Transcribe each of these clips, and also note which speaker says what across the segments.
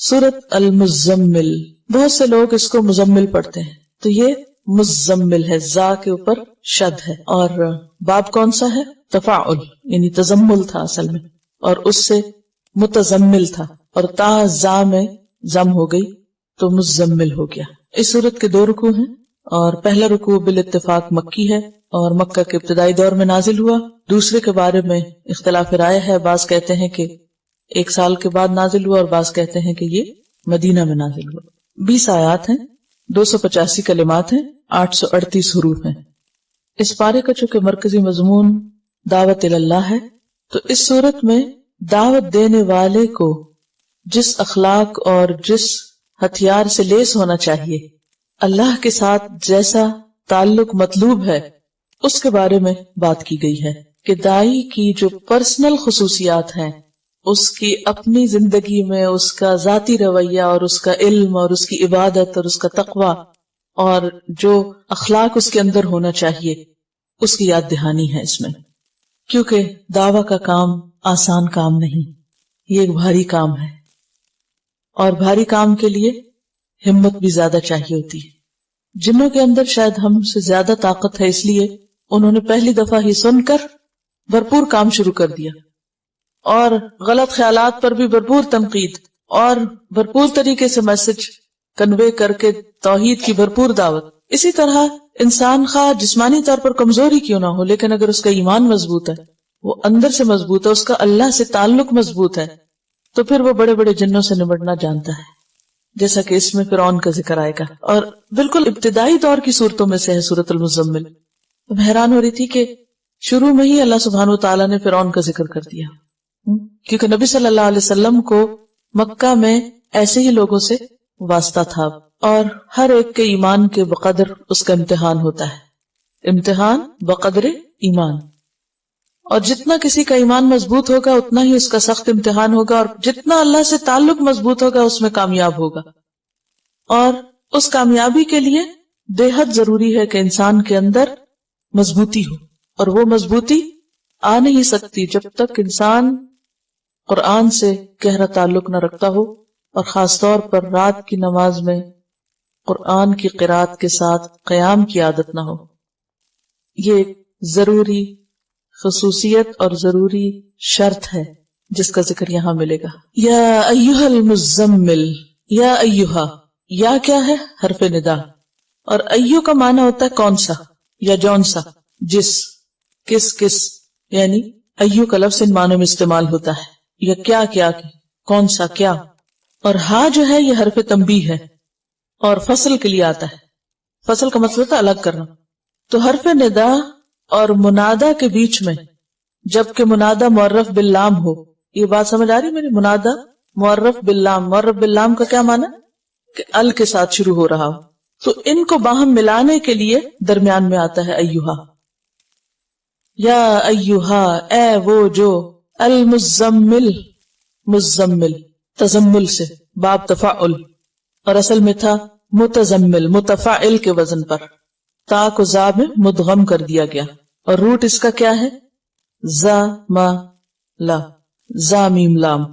Speaker 1: سورت المزمل، بہت سے لوگ اس کو مزمل پڑھتے ہیں، تو یہ مزمل ہے، زا کے اوپر شد ہے، اور باب کون سا ہے؟ تفاعل، یعنی تزمل تھا اصل میں، اور اس سے متزمل تھا، اور تا زا میں زم ہو گئی تو مزمل ہو گیا۔ اس سورت کے 2 رکوع ہیں، اور پہلا رکوع بالاتفاق مکی ہے اور مکہ کے ابتدائی دور میں نازل ہوا۔ دوسرے کے بارے میں اختلاف رائے ہے، بعض کہتے ہیں کہ 1 سال کے بعد نازل ہوا، اور بعض کہتے ہیں کہ یہ مدینہ میں نازل ہوا۔ 20 آیات ہیں، 285 کلمات ہیں، 838 حروف ہیں۔ اس پارے کا چونکہ مرکزی مضمون دعوت اللہ ہے، تو اس صورت میں دعوت دینے والے کو جس اخلاق اور جس ہتھیار سے لیس ہونا چاہیے، اللہ کے ساتھ جیسا تعلق مطلوب ہے، اس کے بارے میں بات کی گئی ہے کہ داعی کی جو پرسنل خصوصیات ہیں، اس کی اپنی زندگی میں اس کا ذاتی رویہ اور اس کا علم اور اس کی عبادت اور اس کا تقوی اور جو اخلاق اس کے اندر ہونا چاہیے، اس کی یاد دہانی ہے اس میں، کیونکہ دعویٰ کا کام آسان کام نہیں، یہ ایک بھاری کام ہے، اور بھاری کام کے لیے ہمت بھی زیادہ چاہیے ہوتی ہے۔ جنوں کے اندر شاید ہم سے زیادہ طاقت ہے، اس لیے انہوں نے پہلی دفعہ ہی سن کر بھرپور کام شروع کر دیا، اور غلط خیالات پر بھی بھرپور تنقید، اور بھرپور طریقے سے میسج کنوے کر کے توحید کی بھرپور دعوت۔ اسی طرح انسان خواہ جسمانی طور پر کمزوری کیوں نہ ہو، لیکن اگر اس کا ایمان مضبوط ہے، وہ اندر سے مضبوط ہے، اس کا اللہ سے تعلق مضبوط ہے، تو پھر وہ بڑے بڑے جنوں سے نمٹنا جانتا ہے، جیسا کہ اس میں فرعون کا ذکر آئے گا، اور بالکل ابتدائی دور کی صورتوں میں سے ہے سورۃ المزمل۔ میں حیران ہو رہی تھی کہ شروع میں ہی اللہ سبحانہ وتعالیٰ نے فرعون کا ذکر کر دیا، کیونکہ نبی صلی اللہ علیہ وسلم کو مکہ میں ایسے ہی لوگوں سے واسطہ تھا، اور ہر ایک کے ایمان کے بقدر اس کا امتحان ہوتا ہے، امتحان بقدر ایمان، اور جتنا کسی کا ایمان مضبوط ہوگا اتنا ہی اس کا سخت امتحان ہوگا، اور جتنا اللہ سے تعلق مضبوط ہوگا اس میں کامیاب ہوگا۔ اور اس کامیابی کے لیے بے حد ضروری ہے کہ انسان کے اندر مضبوطی ہو، اور وہ مضبوطی آ نہیں سکتی جب تک انسان قرآن سے گہرا تعلق نہ رکھتا ہو، اور خاص طور پر رات کی نماز میں قرآن کی قرات کے ساتھ قیام کی عادت نہ ہو۔ یہ ایک ضروری خصوصیت اور ضروری شرط ہے جس کا ذکر یہاں ملے گا۔ یا ایھا المزمل، یا ایھا، یا کیا ہے؟ حرف ندا، اور ایھو کا معنی ہوتا ہے کون سا یا جون سا، جس، کس، یعنی ایھو کا لفظ ان معنوں میں استعمال ہوتا ہے، یا کیا، کون سا کیا، اور ہا جو ہے یہ حرف تنبیہ ہے، اور فصل کے لیے آتا ہے، فصل کا مطلب ہوتا ہے الگ کرنا۔ تو حرف ندا اور منادا کے بیچ میں جبکہ منادا معرف باللام ہو، یہ بات سمجھ آ رہی میری؟ منادا معرف باللام، معرف باللام کا کیا معنی؟ کہ ال کے ساتھ شروع ہو رہا ہو، تو ان کو باہم ملانے کے لیے درمیان میں آتا ہے ایھا۔ یا ایھا، اے وہ جو، المزمل، مزمل تزمل سے، باب تفاعل، اور اصل میں تھا متزمل، متفاعل کے وزن پر، تا کو زا میں مدغم کر دیا گیا، اور روٹ اس کا کیا ہے؟ زا ما لا، زا میم لام۔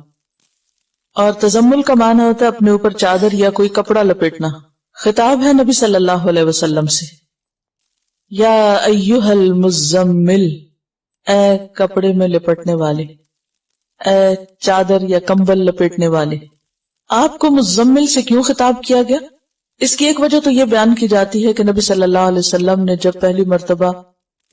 Speaker 1: اور تزمل کا معنی ہوتا ہے اپنے اوپر چادر یا کوئی کپڑا لپیٹنا۔ خطاب ہے نبی صلی اللہ علیہ وسلم سے، یا ایھا المزمل، اے کپڑے میں لپٹنے والے، اے چادر یا کمبل لپیٹنے والے۔ آپ کو مزمل سے کیوں خطاب کیا گیا؟ اس کی ایک وجہ تو یہ بیان کی جاتی ہے کہ نبی صلی اللہ علیہ وسلم نے جب پہلی مرتبہ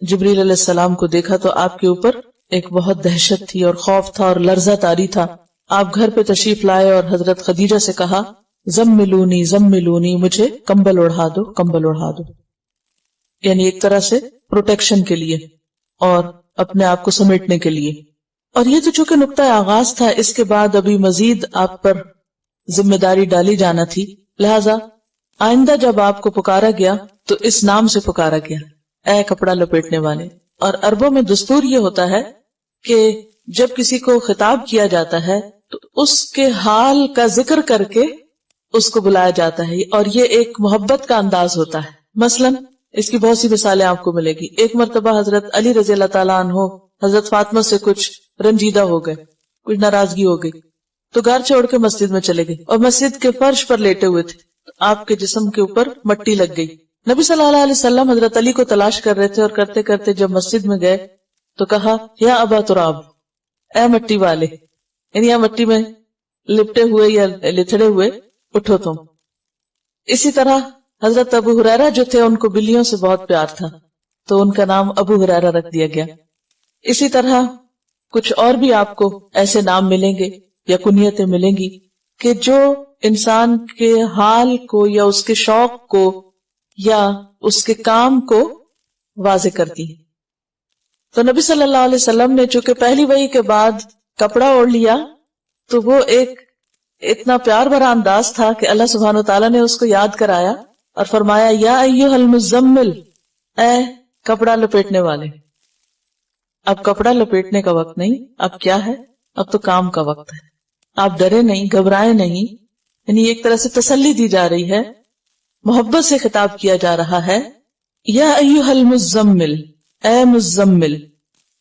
Speaker 1: جبریل علیہ السلام کو دیکھا تو آپ کے اوپر ایک بہت دہشت تھی اور خوف تھا اور لرزہ طاری تھا۔ آپ گھر پہ تشریف لائے اور حضرت خدیجہ سے کہا، زملونی زملونی، مجھے کمبل اڑھا دو، کمبل اڑھا دو، یعنی ایک طرح سے پروٹیکشن کے لیے اور اپنے آپ کو سمیٹنے کے لیے۔ اور یہ تو چونکہ نقطہ آغاز تھا، اس کے بعد ابھی مزید آپ پر ذمہ داری ڈالی جانا تھی، لہذا آئندہ جب آپ کو پکارا گیا تو اس نام سے پکارا گیا، اے کپڑا لپیٹنے والے۔ اور عربوں میں دستور یہ ہوتا ہے کہ جب کسی کو خطاب کیا جاتا ہے تو اس کے حال کا ذکر کر کے اس کو بلایا جاتا ہے، اور یہ ایک محبت کا انداز ہوتا ہے۔ مثلا اس کی بہت سی مثالیں آپ کو ملے گی۔ ایک مرتبہ حضرت علی رضی اللہ تعالیٰ عنہ حضرت فاطمہ سے کچھ رنجیدہ ہو گئے، کچھ ناراضگی ہو گئی، تو گھر چھوڑ کے مسجد میں چلے گئے اور مسجد کے فرش پر لیٹے ہوئے تھے، آپ کے جسم کے اوپر مٹی لگ گئی. نبی صلی اللہ علیہ وسلم حضرت علی کو تلاش کر رہے تھے اور کرتے کرتے جب مسجد میں گئے تو کہا یا ابا تراب، اے مٹی والے، یعنی یا مٹی میں لپٹے ہوئے یا لتھڑے ہوئے اٹھو تم. اسی طرح حضرت ابو ہریرہ جو تھے ان کو بلیوں سے بہت پیار تھا تو ان کا نام ابو ہریرہ رکھ دیا گیا. اسی طرح کچھ اور بھی آپ کو ایسے نام ملیں گے یا کنیتیں ملیں گی کہ جو انسان کے حال کو یا اس کے شوق کو یا اس کے کام کو واضح کرتی ہیں. تو نبی صلی اللہ علیہ وسلم نے چونکہ پہلی وحی کے بعد کپڑا اوڑھ لیا تو وہ ایک اتنا پیار بھرا انداز تھا کہ اللہ سبحانہ وتعالیٰ نے اس کو یاد کرایا اور فرمایا یا ایھا المزمل، اے کپڑا لپیٹنے والے. اب کپڑا لپیٹنے کا وقت نہیں، اب کیا ہے؟ اب تو کام کا وقت ہے. آپ ڈرے نہیں، گھبرائے نہیں، یعنی ایک طرح سے تسلی دی جا رہی ہے، محبت سے خطاب کیا جا رہا ہے. یا ایھا المزمل، اے مزمل،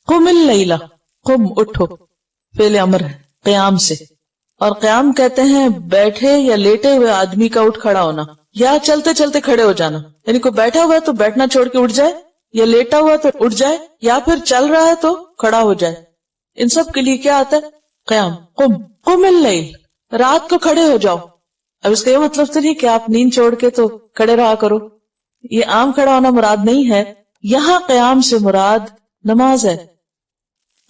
Speaker 1: قم اللیل، قم اٹھو، فعل امر ہے قیام سے، اور قیام کہتے ہیں بیٹھے یا لیٹے ہوئے آدمی کا اٹھ کھڑا ہونا یا چلتے چلتے کھڑے ہو جانا. یعنی کوئی بیٹھا ہوا ہے تو بیٹھنا چھوڑ کے اٹھ جائے، یا لیٹا ہوا تو اٹھ جائے، یا پھر چل رہا ہے تو کھڑا ہو جائے. ان سب کے لیے کیا آتا ہے؟ قیام. قم اللیل، رات کو کھڑے ہو جاؤ. اب اس کا یہ مطلب تو نہیں کہ آپ نیند چھوڑ کے تو کھڑے رہا کرو، یہ عام کھڑا ہونا مراد نہیں ہے. یہاں قیام سے مراد نماز ہے،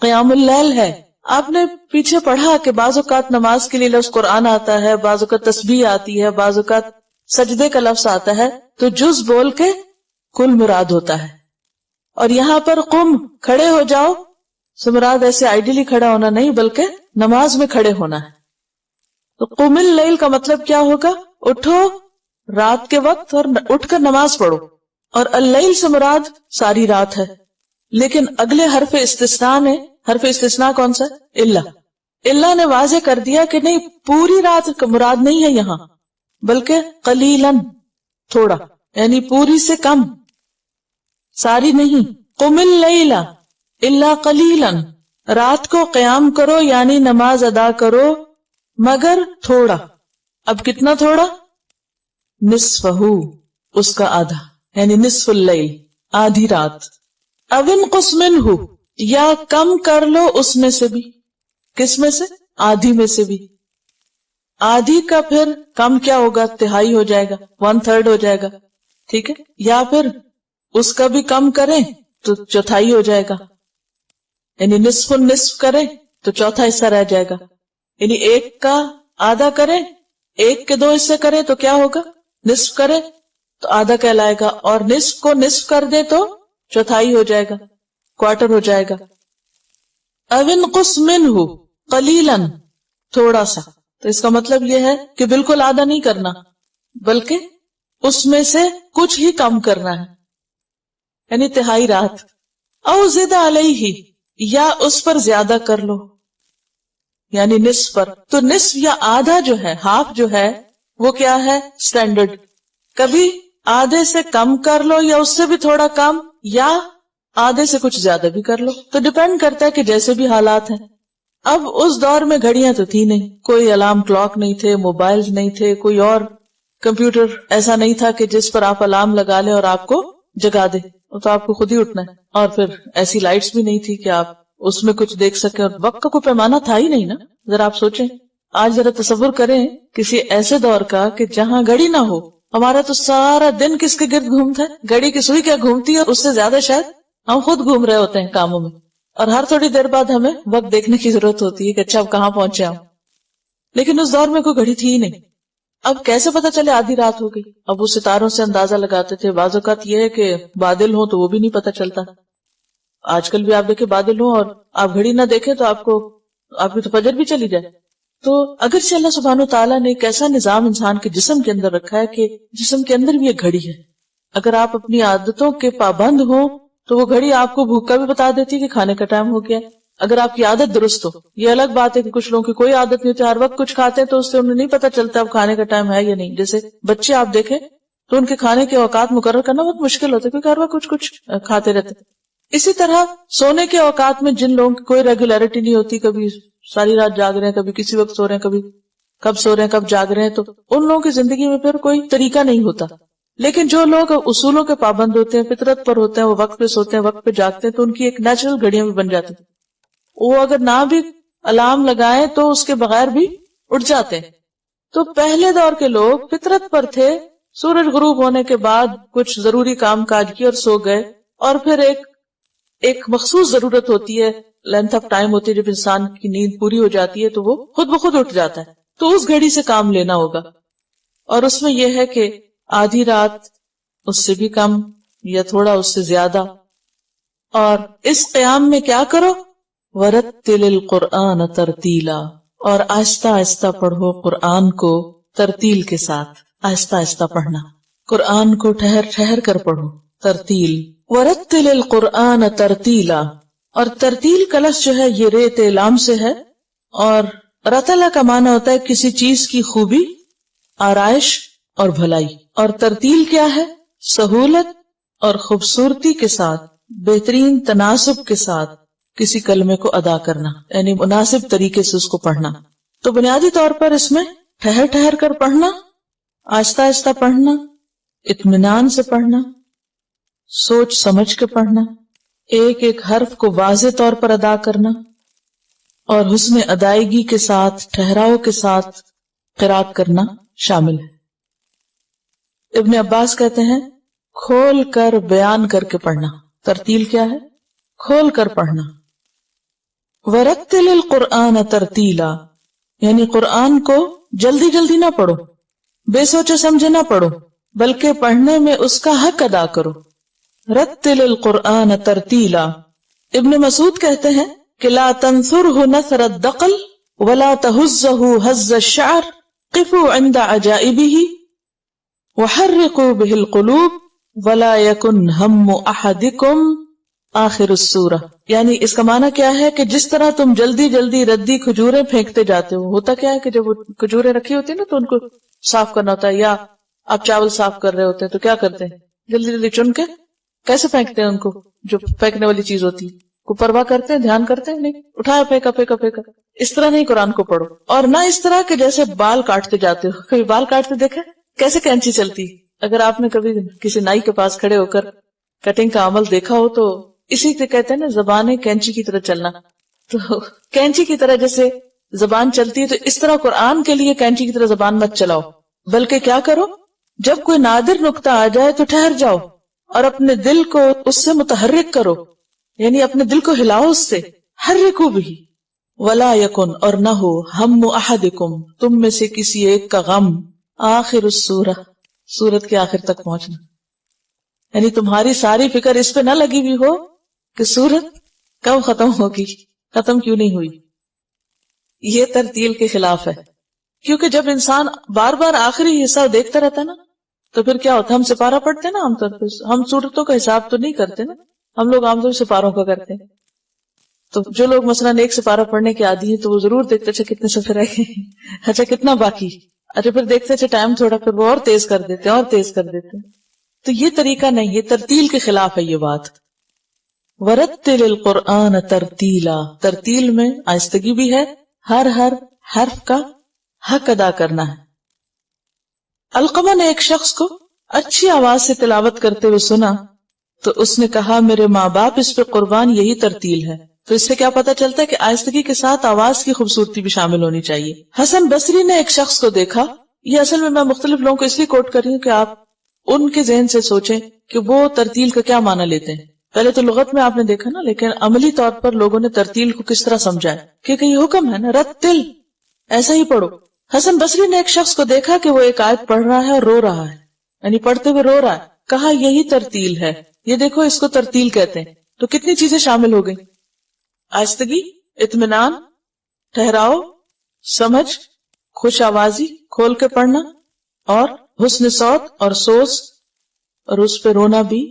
Speaker 1: قیام اللیل ہے. آپ نے پیچھے پڑھا کہ بعض اوقات نماز کے لیے لفظ قرآن آتا ہے، بعض اوقات تسبیح آتی ہے، بعض اوقات سجدے کا لفظ آتا ہے، تو جز بول کے کل مراد ہوتا ہے. اور یہاں پر قم، کھڑے ہو جاؤ سے مراد ایسے آئیڈیلی کھڑا ہونا نہیں بلکہ نماز میں کھڑے ہونا ہے. تو قم اللیل کا مطلب کیا ہوگا؟ اٹھو رات کے وقت اور اٹھ کر نماز پڑھو. اور اللیل سے مراد ساری رات ہے. لیکن اگلے حرف استثناء نے، حرف استثناء کون سا؟ اللہ نے واضح کر دیا کہ نہیں، پوری رات مراد نہیں ہے یہاں، بلکہ قلیلاً، تھوڑا، یعنی پوری سے کم، ساری نہیں. قم اللیل الا قلیلاً، رات کو قیام کرو یعنی نماز ادا کرو مگر تھوڑا. اب کتنا تھوڑا؟ نصفہ، اس کا آدھا، یعنی نصف اللیل، آدھی رات. او انقص منہ، یا کم کر لو اس میں سے بھی. کس میں سے؟ آدھی میں سے بھی. آدھی کا پھر کم کیا ہوگا؟ تہائی ہو جائے گا، 1/3 ہو جائے گا، ٹھیک ہے. یا پھر اس کا بھی کم کریں تو چوتھائی ہو جائے گا، یعنی نصف النصف کریں تو چوتھا حصہ رہ جائے گا. یعنی ایک کا آدھا کریں، ایک کے 2 حصے کریں تو کیا ہوگا؟ نصف کریں تو آدھا کہلائے گا، اور نصف کو نصف کر دے تو چوتھائی ہو جائے گا، کوارٹر ہو جائے گا. او انقص منہ قلیلاً، تھوڑا سا. تو اس کا مطلب یہ ہے کہ بالکل آدھا نہیں کرنا بلکہ اس میں سے کچھ ہی کم کرنا ہے، یعنی تہائی رات. او زد علیہ، یا اس پر زیادہ کر لو، یعنی نصف پر. تو نصف یا آدھا جو ہے، ہاف جو ہے، وہ کیا ہے؟ سٹینڈرڈ. کبھی آدھے سے کم کر لو یا اس سے بھی تھوڑا کم، یا آدھے سے کچھ زیادہ بھی کر لو. تو ڈیپینڈ کرتا ہے کہ جیسے بھی حالات ہیں. اب اس دور میں گھڑیاں تو تھی نہیں، کوئی الارم کلاک نہیں تھے، موبائل نہیں تھے، کوئی اور کمپیوٹر ایسا نہیں تھا کہ جس پر آپ الارم لگا لیں اور آپ کو جگا دے. تو آپ کو خود ہی اٹھنا ہے. اور پھر ایسی لائٹس بھی نہیں تھی کہ آپ اس میں کچھ دیکھ سکیں، اور وقت کا کوئی پیمانہ تھا ہی نہیں نا. ذرا آپ سوچیں، آج ذرا تصور کریں کسی ایسے دور کا کہ جہاں گھڑی نہ ہو. ہمارا تو سارا دن کس کے گرد گھومتا ہے؟ گھڑی کی سوئی کیا گھومتی ہے، اس سے زیادہ شاید ہم خود گھوم رہے ہوتے ہیں کاموں میں. اور ہر تھوڑی دیر بعد ہمیں وقت دیکھنے کی ضرورت ہوتی ہے کہ اچھا اب کہاں پہنچے ہم. لیکن اس دور میں کوئی گھڑی تھی ہی نہیں. اب کیسے پتا چلے آدھی رات ہو گئی؟ اب وہ ستاروں سے اندازہ لگاتے تھے. بعض اوقات یہ ہے کہ بادل ہوں تو وہ بھی نہیں پتا چلتا. آج کل بھی آپ دیکھیں بادل ہوں اور آپ گھڑی نہ دیکھیں تو آپ کی تو فجر بھی چلی جائے. تو اگرچہ اللہ سبحانہ وتعالیٰ نے ایک ایسا نظام انسان کے جسم کے اندر رکھا ہے کہ جسم کے اندر بھی ایک گھڑی ہے. اگر آپ اپنی عادتوں کے پابند ہوں تو وہ گھڑی آپ کو بھوک کا بھی بتا دیتی ہے کہ کھانے کا ٹائم ہو گیا. اگر آپ کی عادت درست ہو. یہ الگ بات ہے کہ کچھ لوگوں کی کوئی عادت نہیں ہوتی، ہر وقت کچھ کھاتے ہیں تو اس سے انہیں نہیں پتا چلتا اب کھانے کا ٹائم ہے یا نہیں. جیسے بچے آپ دیکھیں تو ان کے کھانے کے اوقات مقرر کرنا بہت مشکل ہوتا ہے کیونکہ ہر وقت کچھ کھاتے رہتے. اسی طرح سونے کے اوقات میں جن لوگوں کی کوئی ریگولیرٹی نہیں ہوتی، کبھی ساری رات جاگ رہے ہیں، کبھی کسی وقت سو رہے ہیں، کبھی کب سو رہے ہیں کب جاگ رہے ہیں، تو ان لوگوں کی زندگی میں پھر کوئی طریقہ نہیں ہوتا. لیکن جو لوگ اصولوں کے پابند ہوتے ہیں، فطرت پر ہوتے ہیں، وہ وقت پہ سوتے ہیں، وقت پہ جاگتے ہیں، تو ان کی ایک نیچرل گھڑیاں بھی بن جاتی ہیں. وہ اگر نہ بھی الارم لگائیں تو اس کے بغیر بھی اٹھ جاتے ہیں. تو پہلے دور کے لوگ فطرت پر تھے، سورج غروب ہونے کے بعد کچھ ضروری کام کاج کی اور سو گئے، اور پھر ایک مخصوص ضرورت ہوتی ہے، لینتھ آف ٹائم ہوتی ہے، جب انسان کی نیند پوری ہو جاتی ہے تو وہ خود بخود اٹھ جاتا ہے. تو اس گھڑی سے کام لینا ہوگا، اور اس میں یہ ہے کہ آدھی رات، اس سے بھی کم یا تھوڑا اس سے زیادہ. اور اس قیام میں کیا کرو؟ وَرَتِّلِ الْقُرْآنَ تَرْتِيلًا، اور آہستہ آہستہ پڑھو قرآن کو ترتیل کے ساتھ. آہستہ آہستہ پڑھنا، قرآن کو ٹھہر ٹھہر کر پڑھو. ترتیل. وَرَتِّلِ الْقُرْآنَ تَرْتِيلًا، اور ترتیل کا لفظ جو ہے یہ ریت لام سے ہے، اور رتلا کا معنی ہوتا ہے کسی چیز کی خوبی، آرائش اور بھلائی. اور ترتیل کیا ہے؟ سہولت اور خوبصورتی کے ساتھ، بہترین تناسب کے ساتھ کسی کلمے کو ادا کرنا، یعنی مناسب طریقے سے اس کو پڑھنا. تو بنیادی طور پر اس میں ٹھہر ٹھہر کر پڑھنا، آہستہ آہستہ پڑھنا، اطمینان سے پڑھنا، سوچ سمجھ کے پڑھنا، ایک ایک حرف کو واضح طور پر ادا کرنا، اور حسن ادائیگی کے ساتھ، ٹھہراؤ کے ساتھ قرات کرنا شامل ہے. ابن عباس کہتے ہیں کھول کر بیان کر کے پڑھنا. ترتیل کیا ہے؟ کھول کر پڑھنا. وَرَتِّلِ الْقُرْآنَ تَرْتِيلًا، یعنی قرآن کو جلدی جلدی نہ پڑھو، بے سوچے سمجھے نہ پڑھو، بلکہ پڑھنے میں اس کا حق ادا کرو. رتل القرآن ترتیلا. ابن مسعود کہتے ہیں کہ لا تنثرہ نثر الدقل ولا تہزہ ہز الشعر قفوا عند عجائبہ وحرقوا بہ القلوب ولا یکن ہم احدکم آخر السورہ. یعنی اس کا معنی کیا ہے کہ جس طرح تم جلدی جلدی ردی کھجوریں پھینکتے جاتے ہو، ہوتا کیا ہے کہ جب وہ کھجوریں رکھی ہوتی ہیں نا تو ان کو صاف کرنا ہوتا ہے، یا آپ چاول صاف کر رہے ہوتے ہیں تو کیا کرتے ہیں؟ جلدی جلدی چن کے کیسے پھینکتے ہیں ان کو، جو پھینکنے والی چیز ہوتی ہے کو پرواہ کرتے ہیں، دھیان کرتے ہیں؟ نہیں، اٹھایا پھینکا پھینکا پھینکا. اس طرح نہیں قرآن کو پڑھو، اور نہ اس طرح کہ جیسے بال کاٹتے جاتے ہو. کبھی بال کاٹتے دیکھے کیسے کینچی چلتی؟ اگر آپ نے کبھی کسی نائی کے پاس کھڑے ہو کر کٹنگ کا عمل دیکھا ہو تو اسی سے کہتے ہیں نا زبان کینچی کی طرح چلنا. تو کینچی کی طرح جیسے زبان چلتی ہے، تو اس طرح قرآن کے لیے کینچی کی طرح زبان مت چلاؤ، بلکہ کیا کرو، جب کوئی نادر نقطہ آ جائے تو ٹھہر جاؤ اور اپنے دل کو اس سے متحرک کرو، یعنی اپنے دل کو ہلاؤ اس سے. حرکو بھی. ولا یکن، اور نہ ہو، ہم احدکم، تم میں سے کسی ایک کا غم، آخر السورہ، سورت کے آخر تک پہنچنا. یعنی تمہاری ساری فکر اس پہ نہ لگی ہوئی ہو کہ سورت کب ختم ہوگی، ختم کیوں نہیں ہوئی. یہ ترتیل کے خلاف ہے، کیونکہ جب انسان بار بار آخری حصہ دیکھتا رہتا نا تو پھر کیا ہوتا ہے، ہم سپارہ پڑھتے ہیں نا، عام طور پہ ہم سورتوں کا حساب تو نہیں کرتے نا، ہم لوگ عام طور سے سپاروں کا کرتے ہیں. تو جو لوگ مثلاً ایک سپارہ پڑھنے کے عادی ہیں تو وہ ضرور دیکھتے اچھا کتنے صفحے رہ گئے، اچھا کتنا باقی، اچھا پھر دیکھتے اچھا ٹائم تھوڑا، پھر وہ اور تیز کر دیتے ہیں اور تیز کر دیتے ہیں. تو یہ طریقہ نہیں، یہ ترتیل کے خلاف ہے یہ بات. وَرَتِّلِ الْقُرْآنَ تَرْتِيلًا، ترتیل میں آہستگی بھی ہے، ہر حرف کا حق ادا کرنا ہے. علقمہ نے ایک شخص کو اچھی آواز سے تلاوت کرتے ہوئے سنا تو اس نے کہا میرے ماں باپ اس پہ قربان، یہی ترتیل ہے. تو اس سے کیا پتا چلتا ہے کہ آہستگی کے ساتھ آواز کی خوبصورتی بھی شامل ہونی چاہیے. حسن بصری نے ایک شخص کو دیکھا، یہ اصل میں مختلف لوگوں کو اس لیے کوٹ کر رہی ہوں کہ آپ ان کے ذہن سے سوچیں کہ وہ ترتیل کا کیا معنی لیتے ہیں. پہلے تو لغت میں آپ نے دیکھا نا، لیکن عملی طور پر لوگوں نے ترتیل کو کس طرح سمجھا ہے، کیونکہ یہ حکم ہے نا، رتل، ایسا ہی پڑھو. حسن بصری نے ایک شخص کو دیکھا کہ وہ ایک آیت پڑھ رہا ہے اور رو رہا ہے، یعنی پڑھتے ہوئے رو رہا ہے. کہا یہی ترتیل ہے، یہ دیکھو اس کو ترتیل کہتے ہیں. تو کتنی چیزیں شامل ہو گئی، آہستگی، اطمینان، ٹھہراؤ، سمجھ، خوش آوازی، کھول کے پڑھنا، اور حسن صوت اور سوز، اور اس پہ رونا بھی.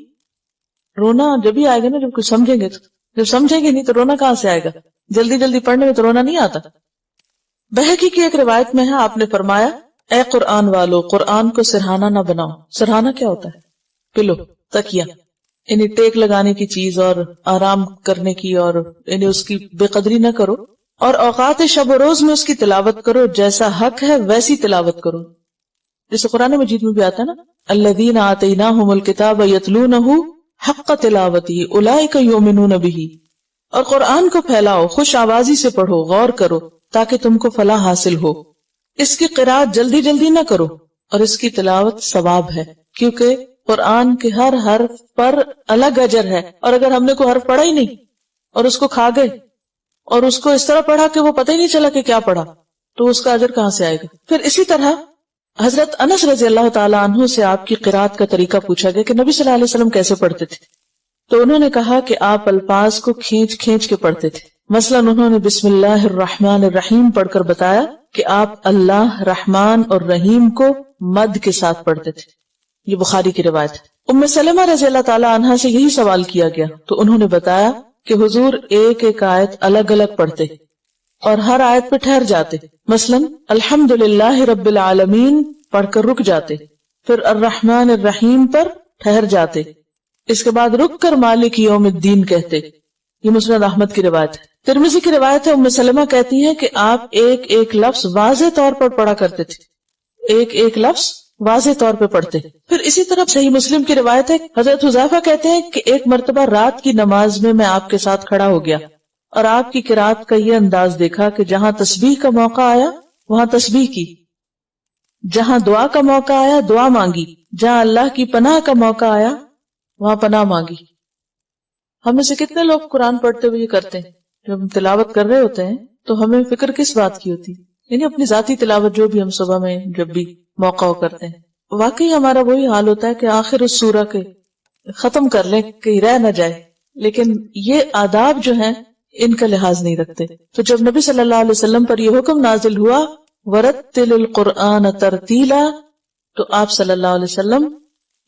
Speaker 1: رونا جب ہی آئے گا نا جب کچھ سمجھیں گے، تو جب سمجھیں گے نہیں تو رونا کہاں سے آئے گا. جلدی جلدی پڑھنے میں تو رونا نہیں آتا. بہقی کی ایک روایت میں ہے، آپ نے فرمایا اے قرآن والو، قرآن کو سرہانہ نہ بناؤ. سرہانہ کیا ہوتا ہے؟ پلو، تکیہ. یعنی ٹیک لگانے کی چیز اور آرام کرنے کی اور یعنی اس کی بے قدری نہ کرو، اور اوقات شب و روز میں اس کی تلاوت کرو، جیسا حق ہے ویسی تلاوت کرو. جیسے قرآن مجید میں بھی آتا ہے نا، الذین آتیناہم الکتاب یتلونہ حق تلاوتہ اولئک یؤمنون بہ. اور قرآن کو پھیلاؤ، خوش آوازی سے پڑھو، غور کرو تاکہ تم کو فلاح حاصل ہو. اس کی قرأت جلدی جلدی نہ کرو، اور اس کی تلاوت ثواب ہے، کیونکہ قرآن کے ہر حرف پر الگ اجر ہے. اور اگر ہم نے کوئی حرف پڑھا ہی نہیں اور اس کو کھا گئے اور اس کو اس طرح پڑھا کہ وہ پتہ ہی نہیں چلا کہ کیا پڑھا، تو اس کا اجر کہاں سے آئے گا؟ پھر اسی طرح حضرت انس رضی اللہ تعالی عنہ سے آپ کی قرأت کا طریقہ پوچھا گیا کہ نبی صلی اللہ علیہ وسلم کیسے پڑھتے تھے، تو انہوں نے کہا کہ آپ الفاظ کو کھینچ کھینچ کے پڑھتے تھے. مثلا انہوں نے بسم اللہ الرحمن الرحیم پڑھ کر بتایا کہ آپ اللہ رحمان اور رحیم کو مد کے ساتھ پڑھتے تھے. یہ بخاری کی روایت ہے. ام سلمہ رضی اللہ تعالی عنہا سے یہی سوال کیا گیا تو انہوں نے بتایا کہ حضور ایک ایک آیت الگ الگ پڑھتے اور ہر آیت پہ ٹھہر جاتے. مثلا الحمدللہ رب العالمین پڑھ کر رک جاتے، پھر الرحمن الرحیم پر ٹھہر جاتے، اس کے بعد رک کر مالک یوم الدین کہتے. یہ مسند احمد کی روایت ہے. ترمذی کی روایت ہے، ام سلمہ کہتی ہیں کہ آپ ایک ایک لفظ واضح طور پر پڑھا کرتے تھے، ایک ایک لفظ واضح طور پہ پڑھتے. پھر اسی طرح صحیح مسلم کی روایت ہے، حضرت حذیفہ کہتے ہیں کہ ایک مرتبہ رات کی نماز میں آپ کے ساتھ کھڑا ہو گیا اور آپ کی قرات کا یہ انداز دیکھا کہ جہاں تسبیح کا موقع آیا وہاں تسبیح کی، جہاں دعا کا موقع آیا دعا مانگی، جہاں اللہ کی پناہ کا موقع آیا وہاں پناہ مانگی. ہم میں سے کتنے لوگ قرآن پڑھتے ہوئے یہ کرتے ہیں؟ جب ہم تلاوت کر رہے ہوتے ہیں تو ہمیں فکر کس بات کی ہوتی؟ یعنی اپنی ذاتی تلاوت جو بھی ہم صبح میں جب بھی موقع ہو کرتے ہیں. واقعی ہمارا وہی حال ہوتا ہے کہ آخر اس سورہ کے ختم کر لیں کہ رہ نہ جائے، لیکن یہ آداب جو ہیں ان کا لحاظ نہیں رکھتے. تو جب نبی صلی اللہ علیہ وسلم پر یہ حکم نازل ہوا وَرَتِّلِ الْقُرْآنَ تَرْتِيلًا، تو آپ صلی اللہ علیہ وسلم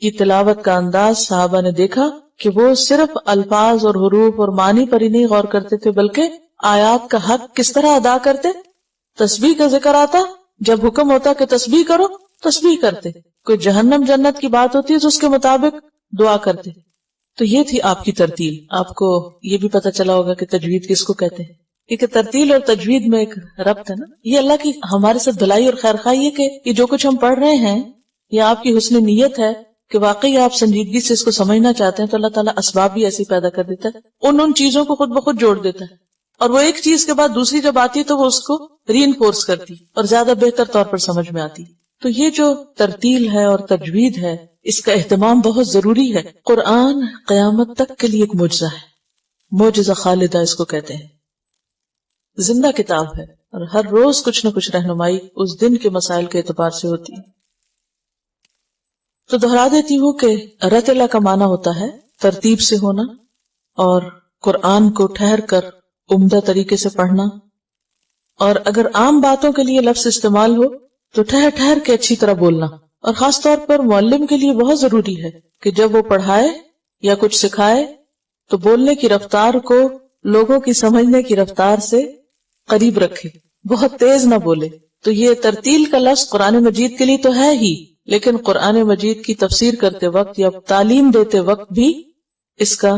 Speaker 1: کی تلاوت کا انداز صحابہ نے دیکھا کہ وہ صرف الفاظ اور حروف اور معنی پر ہی نہیں غور کرتے تھے بلکہ آیات کا حق کس طرح ادا کرتے. تسبیح کا ذکر آتا، جب حکم ہوتا کہ تسبیح کرو تسبیح کرتے، کوئی جہنم جنت کی بات ہوتی ہے تو اس کے مطابق دعا کرتے. تو یہ تھی آپ کی ترتیل. آپ کو یہ بھی پتہ چلا ہوگا کہ تجوید کس کو کہتے ہیں، کیونکہ ترتیل اور تجوید میں ایک ربط ہے نا. یہ اللہ کی ہمارے ساتھ بھلائی اور خیرخواہی ہے کہ یہ جو کچھ ہم پڑھ رہے ہیں یہ آپ کی حسن نیت ہے کہ واقعی آپ سنجیدگی سے اس کو سمجھنا چاہتے ہیں، تو اللہ تعالیٰ اسباب بھی ایسی پیدا کر دیتا ہے، ان چیزوں کو خود بخود جوڑ دیتا ہے، اور وہ ایک چیز کے بعد دوسری جب آتی ہے تو وہ اس کو ری انفورس کرتی اور زیادہ بہتر طور پر سمجھ میں آتی. تو یہ جو ترتیل ہے اور تجوید ہے اس کا اہتمام بہت ضروری ہے. قرآن قیامت تک کے لیے ایک معجزہ ہے، معجزہ خالدہ اس کو کہتے ہیں. زندہ کتاب ہے اور ہر روز کچھ نہ کچھ رہنمائی اس دن کے مسائل کے اعتبار سے ہوتی ہے. تو دہرا دیتی ہوں کہ رتلا کا معنی ہوتا ہے ترتیب سے ہونا، اور قرآن کو ٹھہر کر عمدہ طریقے سے پڑھنا، اور اگر عام باتوں کے لیے لفظ استعمال ہو تو ٹھہر ٹھہر کے اچھی طرح بولنا. اور خاص طور پر معلم کے لیے بہت ضروری ہے کہ جب وہ پڑھائے یا کچھ سکھائے تو بولنے کی رفتار کو لوگوں کی سمجھنے کی رفتار سے قریب رکھے، بہت تیز نہ بولے. تو یہ ترتیل کا لفظ قرآن مجید کے لیے تو ہے ہی، لیکن قرآن مجید کی تفسیر کرتے وقت یا تعلیم دیتے وقت بھی اس کا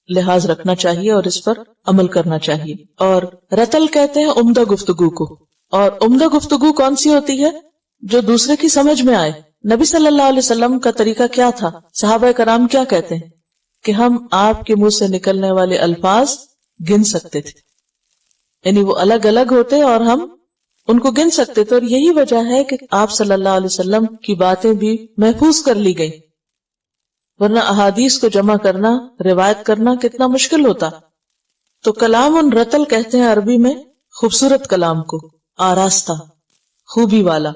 Speaker 1: لحاظ رکھنا چاہیے اور اس پر عمل کرنا چاہیے. اور رتل کہتے ہیں عمدہ گفتگو کو. اور عمدہ گفتگو کون سی ہوتی ہے؟ جو دوسرے کی سمجھ میں آئے. نبی صلی اللہ علیہ وسلم کا طریقہ کیا تھا؟ صحابہ کرام کیا کہتے ہیں کہ ہم آپ کے منہ سے نکلنے والے الفاظ گن سکتے تھے، یعنی وہ الگ الگ ہوتے اور ہم ان کو گن سکتے تھے. اور یہی وجہ ہے کہ آپ صلی اللہ علیہ وسلم کی باتیں بھی محفوظ کر لی گئی، ورنہ احادیث کو جمع کرنا، روایت کرنا کتنا مشکل ہوتا. تو کلام رتل کہتے ہیں عربی میں خوبصورت کلام کو، آراستہ، خوبی والا.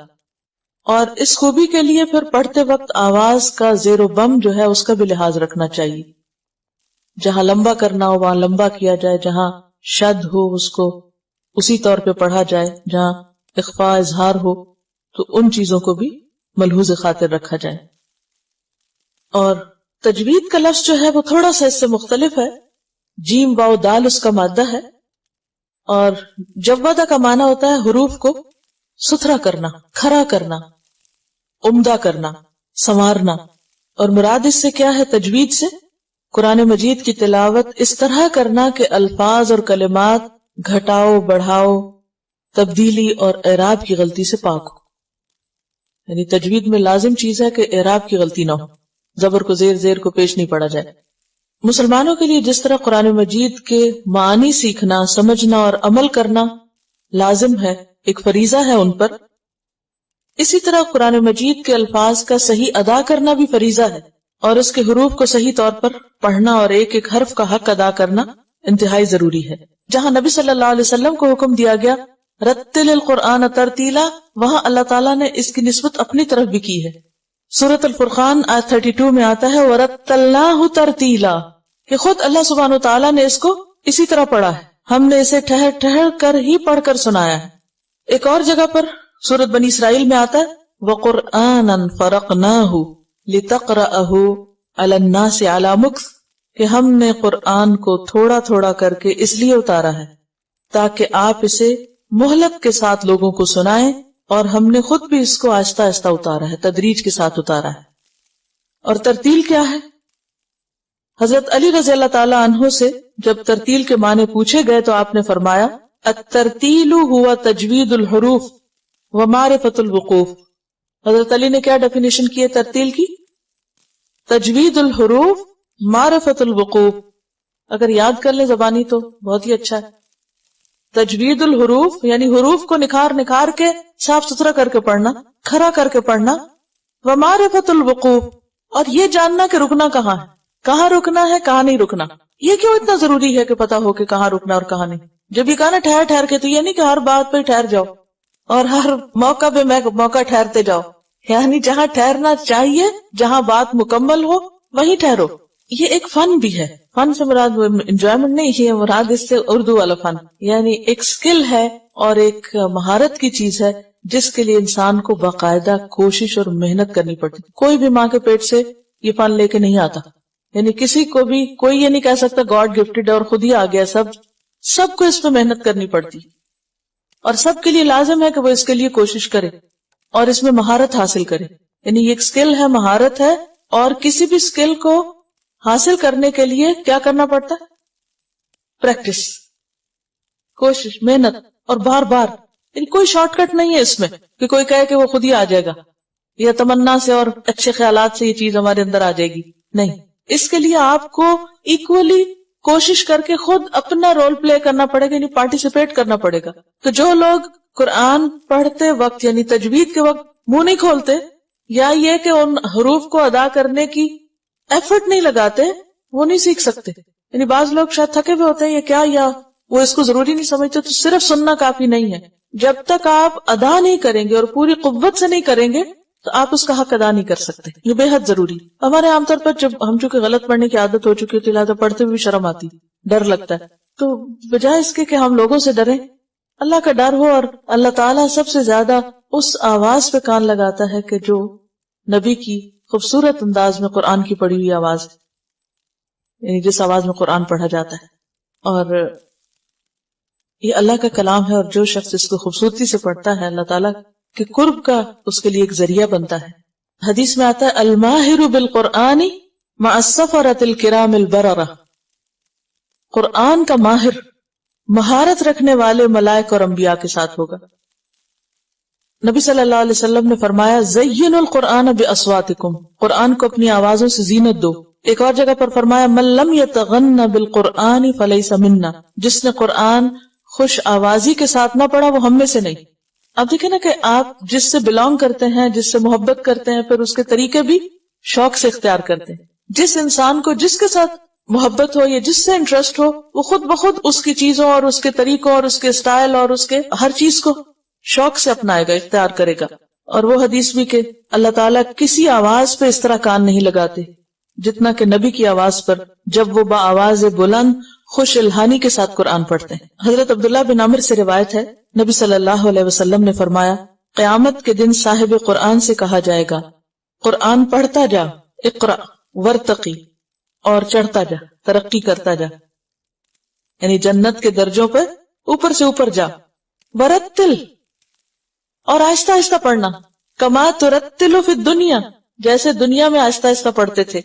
Speaker 1: اور اس خوبی کے لیے پھر پڑھتے وقت آواز کا زیر و بم جو ہے اس کا بھی لحاظ رکھنا چاہیے. جہاں لمبا کرنا ہو وہاں لمبا کیا جائے، جہاں شد ہو اس کو اسی طور پہ پڑھا جائے، جہاں اخفاء اظہار ہو تو ان چیزوں کو بھی ملحوظ خاطر رکھا جائے. اور تجوید کا لفظ جو ہے وہ تھوڑا سا اس سے مختلف ہے. جیم واو دال اس کا مادہ ہے، اور جودہ کا معنی ہوتا ہے حروف کو ستھرا کرنا، کھرا کرنا، عمدہ کرنا، سنوارنا. اور مراد اس سے کیا ہے؟ تجوید سے قرآن مجید کی تلاوت اس طرح کرنا کہ الفاظ اور کلمات گھٹاؤ بڑھاؤ تبدیلی اور اعراب کی غلطی سے پاک ہو. یعنی تجوید میں لازم چیز ہے کہ اعراب کی غلطی نہ ہو، زبر کو زیر کو پیش نہیں پڑا جائے. مسلمانوں کے لیے جس طرح قرآن مجید کے معنی سیکھنا، سمجھنا اور عمل کرنا لازم ہے، ایک فریضہ ہے ان پر، اسی طرح قرآن مجید کے الفاظ کا صحیح ادا کرنا بھی فریضہ ہے، اور اس کے حروف کو صحیح طور پر پڑھنا اور ایک ایک حرف کا حق ادا کرنا انتہائی ضروری ہے. جہاں نبی صلی اللہ علیہ وسلم کو حکم دیا گیا رتل القرآن ترتیلا، وہاں اللہ تعالیٰ نے اس کی نسبت اپنی طرف بھی کی ہے. سورۃ الفرقان آیت 32 میں آتا ہے وَرَتَّلْنَاهُ تَرْتِيلًا، کہ خود اللہ سبحانہ وتعالیٰ نے اس کو اسی طرح پڑھا ہے، ہم نے اسے ٹھہر ٹھہر کر ہی پڑھ کر سنایا ہے. ایک اور جگہ پر سورۃ بنی اسرائیل میں آتا ہے وَقُرْآنًا فَرَقْنَاهُ لِتَقْرَأَهُ عَلَى النَّاسِ عَلَى مُكْثٍ، کہ ہم نے قرآن کو تھوڑا تھوڑا کر کے اس لیے اتارا ہے تاکہ آپ اسے مہلت کے ساتھ لوگوں کو سنائیں، اور ہم نے خود بھی اس کو آہستہ آہستہ اتارا ہے، تدریج کے ساتھ اتارا ہے. اور ترتیل کیا ہے؟ حضرت علی رضی اللہ تعالی عنہ سے جب ترتیل کے معنی پوچھے گئے تو آپ نے فرمایا الترتیل هو تجوید الحروف ومعرفت الوقوف. حضرت علی نے کیا ڈیفینیشن کی ہے ترتیل کی؟ تجوید الحروف معرفت الوقوف. اگر یاد کر لیں زبانی تو بہت ہی اچھا ہے. تجوید الحروف یعنی حروف کو نکھار کے صاف ستھرا کر کے پڑھنا، کھرا کر کے پڑھنا. ومعرفت الوقوف، اور یہ جاننا کہ رکنا کہاں ہے، کہاں رکنا ہے کہاں نہیں رکنا. یہ کیوں اتنا ضروری ہے کہ پتا ہو کہ کہاں رکنا اور کہاں نہیں؟ جب یہ کہا نا ٹھہر ٹھہر کے، تو یہ نہیں کہ ہر بات پہ ٹھہر جاؤ اور ہر موقع پہ موقع ٹھہرتے جاؤ. یعنی جہاں ٹھہرنا چاہیے، جہاں بات مکمل ہو وہیں ٹھہرو. یہ ایک فن بھی ہے. فن سے مراد انجوائمنٹ نہیں، یہ مراد اس سے اردو والا فن، یعنی ایک سکل ہے اور ایک مہارت کی چیز ہے جس کے لیے انسان کو باقاعدہ کوشش اور محنت کرنی پڑتی. کوئی بھی ماں کے پیٹ سے یہ فن لے کے نہیں آتا. یعنی کسی کو بھی کوئی یہ نہیں کہہ سکتا گاڈ گفٹڈ اور خود ہی آ گیا. سب کو اس پہ محنت کرنی پڑتی، اور سب کے لیے لازم ہے کہ وہ اس کے لیے کوشش کرے اور اس میں مہارت حاصل کرے. یعنی یہ ایک سکل ہے، مہارت ہے، اور کسی بھی سکل کو حاصل کرنے کے لیے کیا کرنا پڑتا ہے؟ پریکٹس، کوشش، محنت، اور بار بار. یعنی کوئی شارٹ کٹ نہیں ہے اس میں کہ کوئی کہے کہ وہ خود ہی آ جائے گا یا تمنا سے اور اچھے خیالات سے یہ چیز ہمارے اندر آ جائے گی. نہیں، اس کے لیے آپ کو ایکولی کوشش کر کے خود اپنا رول پلے کرنا پڑے گا، یعنی پارٹیسپیٹ کرنا پڑے گا. تو جو لوگ قرآن پڑھتے وقت یعنی تجوید کے وقت منہ نہیں کھولتے، یا یہ کہ ان حروف کو ادا کرنے کی ایفرٹ نہیں لگاتے، وہ نہیں سیکھ سکتے. یعنی بعض لوگ شاید تھکے ہوئے ہوتے ہیں یا وہ اس کو ضروری نہیں سمجھتے. تو صرف سننا کافی نہیں ہے. جب تک آپ ادا نہیں کریں گے اور پوری قوت سے نہیں کریں گے تو آپ اس کا حق ادا نہیں کر سکتے. یہ بے حد ضروری. ہمارے عام طور پر جب ہم چونکہ غلط پڑھنے کی عادت ہو چکی ہے تو لہٰذا پڑھتے ہوئے شرم آتی، ڈر لگتا ہے. تو بجائے اس کے کہ ہم لوگوں سے ڈریں، اللہ کا ڈر ہو. اور اللہ تعالیٰ سب سے زیادہ اس آواز پہ کان لگاتا ہے کہ جو نبی کی خوبصورت انداز میں قرآن کی پڑھی ہوئی آواز، یعنی جس آواز میں قرآن پڑھا جاتا ہے. اور یہ اللہ کا کلام ہے، اور جو شخص اس کو خوبصورتی سے پڑھتا ہے اللہ تعالیٰ کے قرب کا اس کے لیے ایک ذریعہ بنتا ہے. حدیث میں آتا ہے الماہر بالقرآن مع السفرۃ الکرام البررہ، قرآن کا ماہر مہارت رکھنے والے ملائک اور انبیاء کے ساتھ ہوگا. نبی صلی اللہ علیہ وسلم نے فرمایا زینوا القرآن باصواتکم، قرآن کو اپنی آوازوں سے زینت دو. ایک اور جگہ پر فرمایا من لم یتغن بالقرآن فلیس منا، جس نے قرآن خوش آوازی کے ساتھ نہ پڑھا وہ ہم میں سے نہیں. اب دیکھیں نا کہ آپ جس سے بلانگ کرتے ہیں، جس سے محبت کرتے ہیں، پھر اس کے طریقے بھی شوق سے اختیار کرتے ہیں. جس انسان کو جس کے ساتھ محبت ہو یا جس سے انٹرسٹ ہو، وہ خود بخود اس کی چیزوں اور اس کے طریقوں اور اس کے اسٹائل اور اس کے ہر چیز کو شوق سے اپنائے گا، اختیار کرے گا. اور وہ حدیث بھی کہ اللہ تعالیٰ کسی آواز پہ اس طرح کان نہیں لگاتے جتنا کہ نبی کی آواز پر، جب وہ با آواز بلند خوش الہانی کے ساتھ قرآن پڑھتے ہیں. حضرت عبداللہ بن عمر سے روایت ہے نبی صلی اللہ علیہ وسلم نے فرمایا قیامت کے دن صاحب قرآن سے کہا جائے گا قرآن پڑھتا جا، اقرأ ورتقی، اور چڑھتا جا، ترقی کرتا جا، یعنی جنت کے درجوں پہ اوپر سے اوپر جا. ورتل، اور آہستہ آہستہ پڑھنا، کما ترتل فی الدنیا، جیسے دنیا میں آہستہ آہستہ پڑھتے تھے.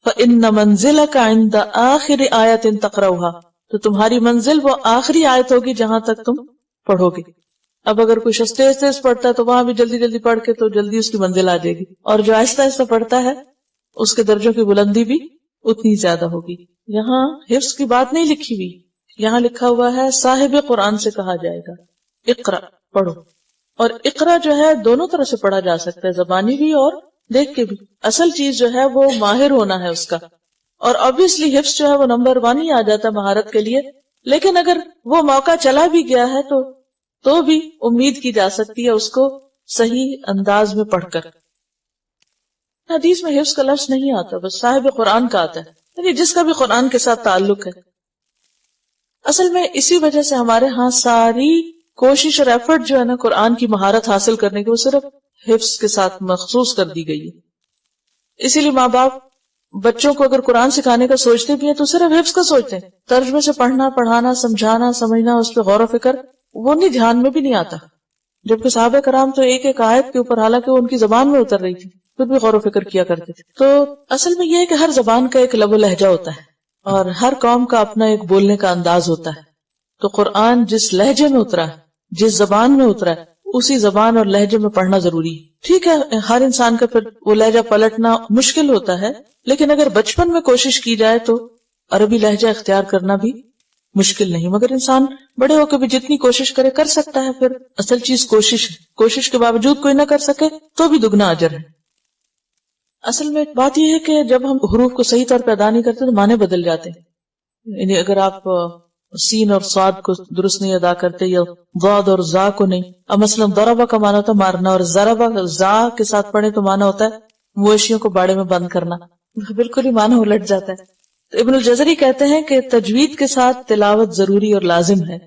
Speaker 1: فَإِنَّ مَنزِلَكَ عِنْدَ آخِرِ آیَةٍ تَقْرَؤُهَا، تو تمہاری منزل وہ آخری آیت ہوگی جہاں تک تم پڑھو گے. اب اگر کوئی شخص تیز تیز پڑھتا ہے تو وہاں بھی جلدی جلدی پڑھ کے تو جلدی اس کی منزل آ جائے گی، اور جو آہستہ آہستہ پڑھتا ہے اس کے درجوں کی بلندی بھی اتنی زیادہ ہوگی. یہاں حفظ کی بات نہیں لکھی ہوئی، یہاں لکھا ہوا ہے صاحب قرآن سے کہا جائے گا اقرا، پڑھو. اور اقرا جو ہے دونوں طرح سے پڑھا جا سکتا ہے، زبانی بھی اور دیکھ کے بھی. اصل چیز جو ہے وہ ماہر ہونا ہے اس کا، اور obviously حفظ جو ہے وہ نمبر 1 ہی آ جاتا ہے مہارت کے لیے. لیکن اگر وہ موقع چلا بھی گیا ہے تو بھی امید کی جا سکتی ہے اس کو صحیح انداز میں پڑھ کر. حدیث میں حفظ کا لفظ نہیں آتا، بس صاحب قرآن کا آتا ہے، یعنی جس کا بھی قرآن کے ساتھ تعلق ہے. اصل میں اسی وجہ سے ہمارے ہاں ساری کوشش اور ایفرٹ جو ہے نا قرآن کی مہارت حاصل کرنے کی، وہ صرف حفظ کے ساتھ مخصوص کر دی گئی ہے. اسی لیے ماں باپ بچوں کو اگر قرآن سکھانے کا سوچتے بھی ہیں تو صرف حفظ کا سوچتے ہیں. ترجمے سے پڑھنا، پڑھانا، سمجھانا، سمجھنا، اس پہ غور و فکر وہ نہیں، دھیان میں بھی نہیں آتا. جبکہ صحابہ کرام تو ایک ایک آیت کے اوپر، حالانکہ وہ ان کی زبان میں اتر رہی تھی، پھر بھی غور و فکر کیا کرتے تھے. تو اصل میں یہ ہے کہ ہر زبان کا ایک لب و لہجہ ہوتا ہے اور ہر قوم کا اپنا ایک بولنے کا انداز ہوتا ہے. تو قرآن جس لہجے میں اترا ہے، جس زبان میں اترا ہے، اسی زبان اور لہجے میں پڑھنا ضروری ہے. ٹھیک ہے ہر انسان کا پھر وہ لہجہ پلٹنا مشکل ہوتا ہے، لیکن اگر بچپن میں کوشش کی جائے تو عربی لہجہ اختیار کرنا بھی مشکل نہیں. مگر انسان بڑے ہو کے بھی جتنی کوشش کرے کر سکتا ہے. پھر اصل چیز کوشش ہے، کوشش کے باوجود کوئی نہ کر سکے تو بھی دگنا اجر ہے. اصل میں بات یہ ہے کہ جب ہم حروف کو صحیح طور پہ ادا نہیں کرتے تو معنی بدل جاتے ہیں. یعنی اگر آپ سین اور صاد کو درست نہیں ادا کرتے یا ضاد اور زا کو نہیں، اب مثلا ضربہ کا معنی ہوتا ہے مارنا، اور ضربہ زا کے ساتھ پڑھے تو معنی ہوتا ہے مویشیوں کو باڑے میں بند کرنا. بالکل ہی معنی الٹ جاتا ہے. تو ابن الجزری کہتے ہیں کہ تجوید کے ساتھ تلاوت ضروری اور لازم ہے.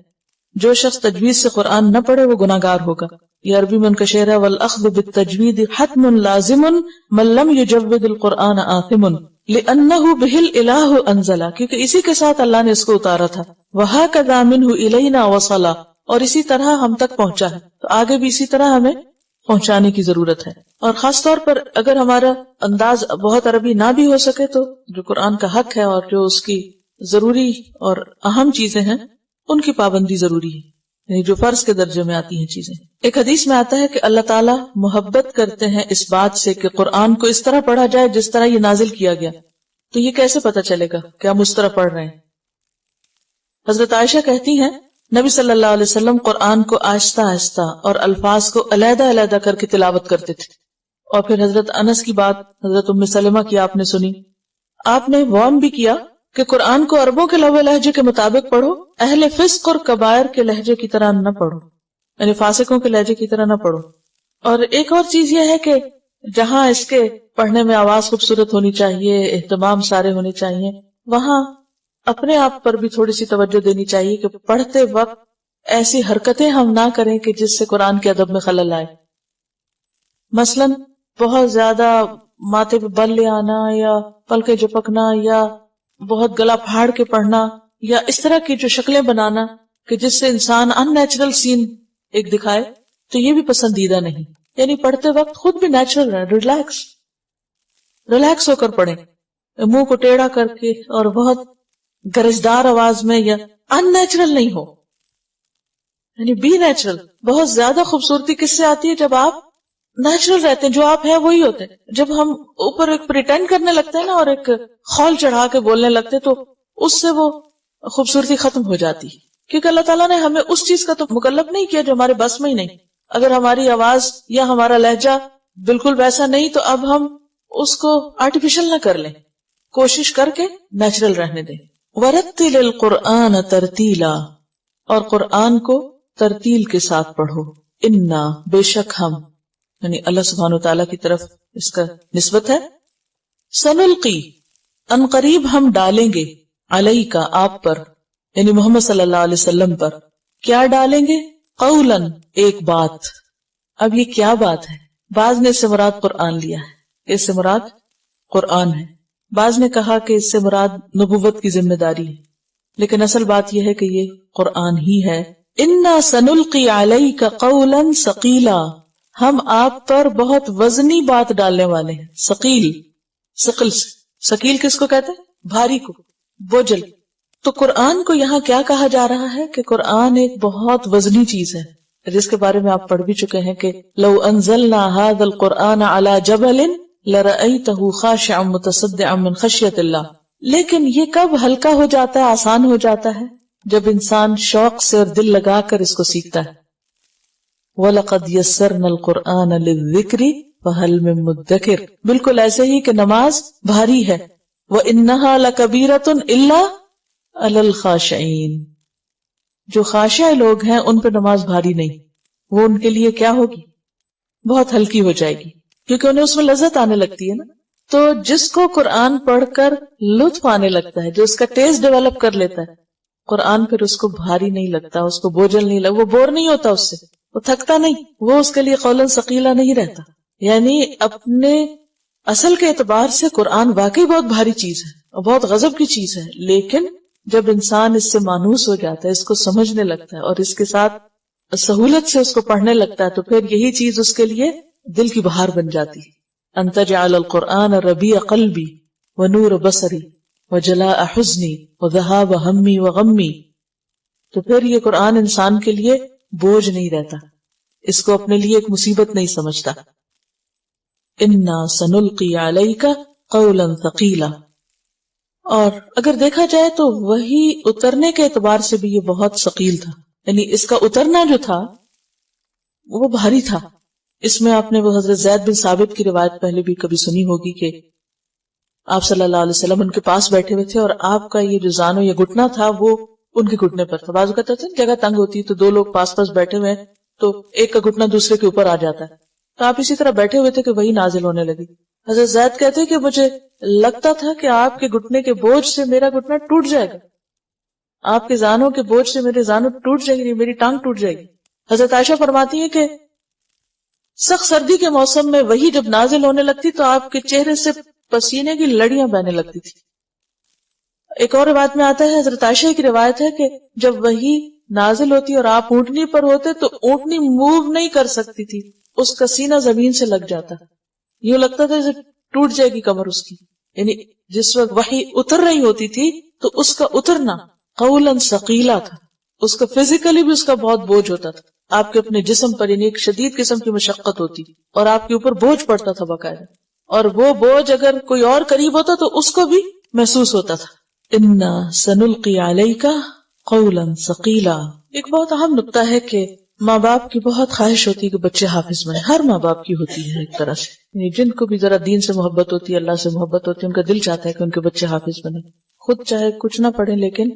Speaker 1: جو شخص تجوید سے قرآن نہ پڑھے وہ گناہگار ہوگا. یہ عربی میں ان کا شعر ہے، والأخذ بالتجوید حتم لازم من لم یجود القرآن آثم لأنه به الإلہ انزلا، کیونکہ اسی کے ساتھ اللہ نے اس کو اتارا تھا. وہکذا منہ الینا وصلا، اور اسی طرح ہم تک پہنچا ہے، تو آگے بھی اسی طرح ہمیں پہنچانے کی ضرورت ہے. اور خاص طور پر اگر ہمارا انداز بہت عربی نہ بھی ہو سکے تو جو قرآن کا حق ہے اور جو اس کی ضروری اور اہم چیزیں ہیں ان کی پابندی ضروری ہے، یعنی جو فرض کے درجے میں آتی ہیں چیزیں. ایک حدیث میں آتا ہے کہ اللہ تعالیٰ محبت کرتے ہیں اس بات سے کہ قرآن کو اس طرح پڑھا جائے جس طرح یہ نازل کیا گیا. تو یہ کیسے پتہ چلے گا کہ ہم اس طرح پڑھ رہے ہیں؟ حضرت عائشہ کہتی ہیں نبی صلی اللہ علیہ وسلم قرآن کو آہستہ آہستہ اور الفاظ کو علیحدہ علیحدہ کر کے تلاوت کرتے تھے. اور پھر حضرت انس کی بات حضرت ام سلمہ کی آپ نے سنی. آپ نے وارن بھی کیا کہ قرآن کو عربوں کے لب و لہجے کے مطابق پڑھو، اہل فسق اور کبائر کے لہجے کی طرح نہ پڑھو، یعنی فاسقوں کے لہجے کی طرح نہ پڑھو. اور ایک اور چیز یہ ہے کہ جہاں اس کے پڑھنے میں آواز خوبصورت ہونی چاہیے، اہتمام سارے ہونے چاہیے، وہاں اپنے آپ پر بھی تھوڑی سی توجہ دینی چاہیے کہ پڑھتے وقت ایسی حرکتیں ہم نہ کریں کہ جس سے قرآن کے ادب میں خلل آئے. مثلا بہت زیادہ ماتھے پہ بل لے آنا یا پلکیں جھپکنا یا بہت گلا پھاڑ کے پڑھنا یا اس طرح کی جو شکلیں بنانا کہ جس سے انسان ان نیچرل سین ایک دکھائے، تو یہ بھی پسندیدہ نہیں. یعنی پڑھتے وقت خود بھی نیچرل رہے، ریلیکس ہو کر پڑھیں، منہ کو ٹیڑھا کر کے اور بہت گرجدار آواز میں، یا ان نیچرل نہیں ہو، یعنی بی نیچرل. بہت زیادہ خوبصورتی کس سے آتی ہے؟ جب آپ نیچرل رہتے ہیں، جو آپ ہیں وہی ہوتے ہیں. جب ہم اوپر ایک پریٹینڈ کرنے لگتے ہیں نا اور ایک خول چڑھا کے بولنے لگتے ہیں تو اس سے وہ خوبصورتی ختم ہو جاتی ہے. کیونکہ اللہ تعالیٰ نے ہمیں اس چیز کا تو مکلف نہیں کیا جو ہمارے بس میں ہی نہیں. اگر ہماری آواز یا ہمارا لہجہ بالکل ویسا نہیں تو اب ہم اس کو آرٹیفیشل نہ کر لیں، کوشش کر کے نیچرل رہنے دیں. وَرَتِّلِ الْقُرْآنَ تَرْتِيلًا، اور قرآن کو ترتیل کے ساتھ پڑھو. اِنَّا، بے شک ہم، یعنی اللہ سبحانہ وتعالیٰ کی طرف اس کا نسبت ہے. سنلقی، ان قریب ہم ڈالیں گے، علیک، آپ پر، یعنی محمد صلی اللہ علیہ وسلم پر. کیا ڈالیں گے؟ قولاً، ایک بات. اب یہ کیا بات ہے؟ بعض نے اس سے مراد قرآن لیا ہے، اس سے مراد قرآن ہے. بعض نے کہا کہ اس سے مراد نبوت کی ذمہ داری ہے، لیکن اصل بات یہ ہے کہ یہ قرآن ہی ہے. انا سنلقی علیک قولا ثقیلا، ہم آپ پر بہت وزنی بات ڈالنے والے ہیں. ثقیل، ثقل، ثقیل کس کو کہتے ہیں؟ بھاری کو، بوجھل. تو قرآن کو یہاں کیا کہا جا رہا ہے کہ قرآن ایک بہت وزنی چیز ہے، جس کے بارے میں آپ پڑھ بھی چکے ہیں کہ لو انزلنا هذا القرآن على جبل لرأيته خاشعا متصدعا من خشية اللہ. لیکن یہ کب ہلکا ہو جاتا ہے، آسان ہو جاتا ہے؟ جب انسان شوق سے اور دل لگا کر اس کو سیکھتا ہے. وَلَقَدْ يَسَّرْنَا الْقُرْآنَ لِلذِّكْرِ فَهَلْ مِن مُدَّكِرٍ. بالکل ایسے ہی کہ نماز بھاری ہے. وَإِنَّهَا لَكَبِيرَةٌ إِلَّا عَلَى الْخَاشِعِينَ. جو خاشع لوگ ہیں ان پہ نماز بھاری نہیں، وہ ان کے لیے کیا ہوگی؟ بہت ہلکی ہو جائے گی، کیونکہ انہیں اس میں لذت آنے لگتی ہے نا. تو جس کو قرآن پڑھ کر لطف آنے لگتا ہے، جو اس کا ٹیسٹ ڈیولپ کر لیتا ہے، قرآن پھر اس کو بھاری نہیں لگتا، اس کو بوجھل نہیں لگتا، وہ بور نہیں ہوتا اس سے، وہ تھکتا نہیں، وہ اس کے لیے قولاً ثقیلا نہیں رہتا. یعنی اپنے اصل کے اعتبار سے قرآن واقعی بہت بھاری چیز ہے اور بہت غضب کی چیز ہے، لیکن جب انسان اس سے مانوس ہو جاتا ہے، اس کو سمجھنے لگتا ہے اور اس کے ساتھ سہولت سے اس کو پڑھنے لگتا ہے، تو پھر یہی چیز اس کے لیے دل کی بہار بن جاتی ہے. ان تجعل القرآن ربیع قلبی ونور بصری وجلاء حزنی وذہاب ہمی وغمی. تو پھر یہ قرآن انسان کے لیے بوجھ نہیں رہتا، اس کو اپنے لیے ایک مصیبت نہیں سمجھتا. انا سنلقی علیک قولا ثقیلا. اور اگر دیکھا جائے تو وہی اترنے کے اعتبار سے بھی یہ بہت ثقیل تھا، یعنی اس کا اترنا جو تھا وہ بھاری تھا. اس میں آپ نے وہ حضرت زید بن ثابت کی روایت پہلے بھی کبھی سنی ہوگی کہ آپ صلی اللہ علیہ وسلم ان کے پاس بیٹھے ہوئے تھے اور آپ کا یہ جو زانو یا گھٹنا تھا وہ ان کے گھٹنے پر تھا. بعض اوقات ہوتا ہے جگہ تنگ ہوتی ہے تو دو لوگ پاس پاس بیٹھے ہوئے ہیں تو ایک کا گھٹنا دوسرے کے اوپر آ جاتا ہے. تو آپ اسی طرح بیٹھے ہوئے تھے کہ وہی نازل ہونے لگی. حضرت زید کہتے ہیں کہ مجھے لگتا تھا کہ آپ کے گھٹنے کے بوجھ سے میرا گھٹنا ٹوٹ جائے گا، آپ کے زانوں کے بوجھ سے میرے زانوں ٹوٹ جائے گی، میری ٹانگ ٹوٹ جائے گی. حضرت عائشہ فرماتی ہے کہ سخت سردی کے موسم میں وہی جب نازل ہونے لگتی تو آپ کے چہرے سے پسینے کی لڑیاں بہنے لگتی تھی. ایک اور روایت میں آتا ہے، حضرت عائشہ کی روایت ہے کہ جب وہی نازل ہوتی اور آپ اونٹنی پر ہوتے تو اونٹنی موو نہیں کر سکتی تھی، اس کا سینہ زمین سے لگ جاتا، یوں لگتا تھا جیسے ٹوٹ جائے گی کمر اس کی. یعنی جس وقت وحی اتر رہی ہوتی تھی تو اس کا اترنا قولاً ثقیلا تھا، اس کا فزیکلی بھی اس کا بہت بوجھ ہوتا تھا. آپ کے اپنے جسم پر یعنی ایک شدید قسم کی مشقت ہوتی اور آپ کے اوپر بوجھ پڑتا تھا باقاعدہ، اور وہ بوجھ اگر کوئی اور قریب ہوتا تو اس کو بھی محسوس ہوتا تھا. انا سنلقی علیک قولا ثقیلا. ایک بہت اہم نقطہ ہے کہ ماں باپ کی بہت خواہش ہوتی ہے کہ بچے حافظ بنے، ہر ماں باپ کی ہوتی ہے ایک طرح سے، یعنی جن کو بھی ذرا دین سے محبت ہوتی ہے، اللہ سے محبت ہوتی ہے، ان کا دل چاہتا ہے کہ ان کے بچے حافظ بنے. خود چاہے کچھ نہ پڑھیں لیکن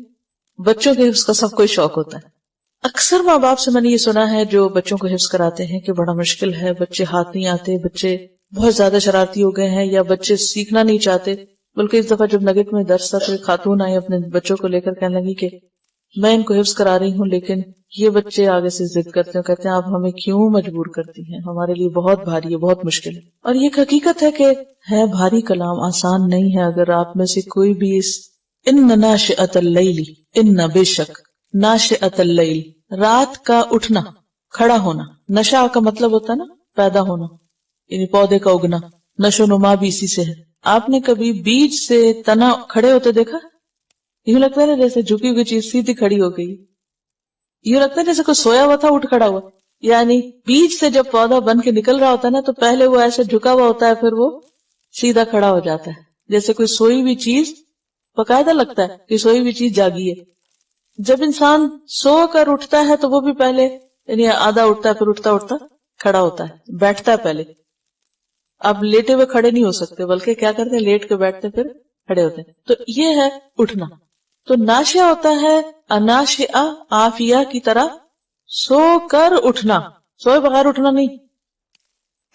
Speaker 1: بچوں کے حفظ کا سب کو شوق ہوتا ہے. اکثر ماں باپ سے میں نے یہ سنا ہے جو بچوں کو حفظ کراتے ہیں کہ بڑا مشکل ہے، بچے ہاتھ نہیں آتے، بچے بہت زیادہ شرارتی ہو گئے ہیں، یا بچے سیکھنا نہیں چاہتے. بلکہ اس دفعہ جب نگٹ میں درس تھا تو ایک خاتون آئی اپنے بچوں کو لے کر کہنے لگی کہ میں ان کو حفظ کرا رہی ہوں لیکن یہ بچے آگے سے ضد کرتے ہیں، کہتے ہیں آپ ہمیں کیوں مجبور کرتی ہیں، ہمارے لیے بہت بھاری ہے، بہت مشکل ہے. اور یہ ایک حقیقت ہے کہ ہے بھاری کلام، آسان نہیں ہے. اگر آپ میں سے کوئی بھی اس ان ناشئۃ اللیل، ان بے شک ناشئۃ اللیل رات کا اٹھنا، کھڑا ہونا، نشا کا مطلب ہوتا ہے نا پیدا ہونا، یعنی پودے کا اگنا، نشو نما بھی اسی سے ہے. آپ نے کبھی بیج سے تنا کھڑے ہوتے دیکھا؟ یوں لگتا ہے نا جیسے جھکی ہوئی چیز سیدھی کھڑی ہو گئی، یوں لگتا ہے جیسے کوئی سویا ہوا تھا اٹھ کھڑا ہوا. یعنی بیج سے جب پودا بن کے نکل رہا ہوتا ہے نا تو پہلے وہ ایسے جھکا ہوا ہوتا ہے، پھر وہ سیدھا کھڑا ہو جاتا ہے، جیسے کوئی سوئی ہوئی چیز، باقاعدہ لگتا ہے کہ سوئی ہوئی چیز جاگی ہے. جب انسان سو کر اٹھتا ہے تو وہ بھی پہلے یعنی آدھا اٹھتا ہے، پھر اٹھتا اٹھتا کھڑا ہوتا ہے، بیٹھتا ہے پہلے. اب لیٹے ہوئے کھڑے نہیں ہو سکتے بلکہ کیا کرتے ہیں، لیٹ کے بیٹھتے پھر کھڑے ہوتے ہیں. تو یہ ہے اٹھنا. تو ناشئہ ہوتا ہے اناشئہ، عافیہ کی طرح سو کر اٹھنا، سوئے بغیر اٹھنا نہیں.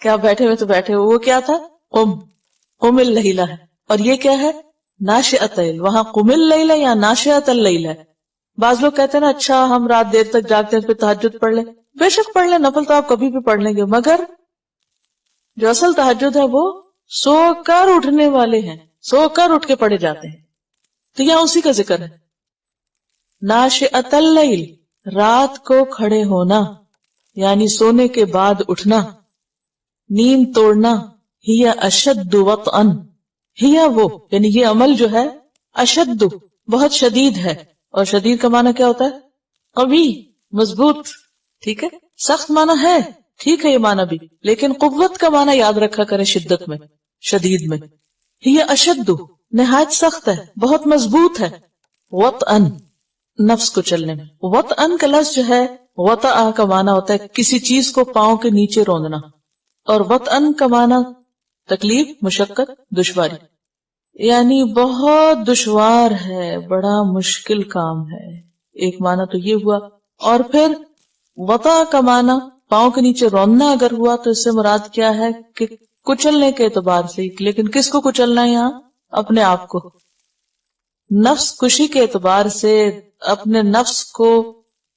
Speaker 1: کیا بیٹھے ہوئے تو بیٹھے ہوئے، وہ کیا تھا قم اللیل ہے. اور یہ کیا ہے ناشئۃ اللیل، وہاں قم اللیل یا ناشئۃ اللیل ہے. بعض لوگ کہتے ہیں نا اچھا ہم رات دیر تک جاگتے ہیں پھر تہجد پڑھ لیں، بے شک پڑھ لیں، نفل تو آپ کبھی بھی پڑھ لیں گے، مگر جو اصل تہجد ہے وہ سو کر اٹھنے والے ہیں، سو کر اٹھ کے پڑھے جاتے ہیں. تو یہاں اسی کا ذکر ہے. ناشئۃ اللیل رات کو کھڑے ہونا یعنی سونے کے بعد اٹھنا، نیند توڑنا. ہی اشد وطئا ہیا وہ یعنی یہ عمل جو ہے اشد بہت شدید ہے، اور شدید کا معنی کیا ہوتا ہے؟ قوی، مضبوط. ٹھیک ہے، سخت معنی ہے، ٹھیک ہے یہ معنی بھی، لیکن قوت کا معنی یاد رکھا کرے شدت میں، شدید میں. یہ اشد نہایت سخت ہے، بہت مضبوط ہے. وطئن نفس کو چلنے میں. وطئن کا لفظ جو ہے وطأ کا معنی ہوتا ہے کسی چیز کو پاؤں کے نیچے روندنا، اور وطئن کا معنی تکلیف، مشقت، دشواری. یعنی بہت دشوار ہے، بڑا مشکل کام ہے. ایک معنی تو یہ ہوا. اور پھر وطأ کا معنی پاؤں کے نیچے روندنا اگر ہوا تو اس سے مراد کیا ہے کہ کچلنے کے اعتبار سے. لیکن کس کو کچلنا ہے یہاں؟ اپنے آپ کو. نفس کشی کے اعتبار سے، اپنے نفس کو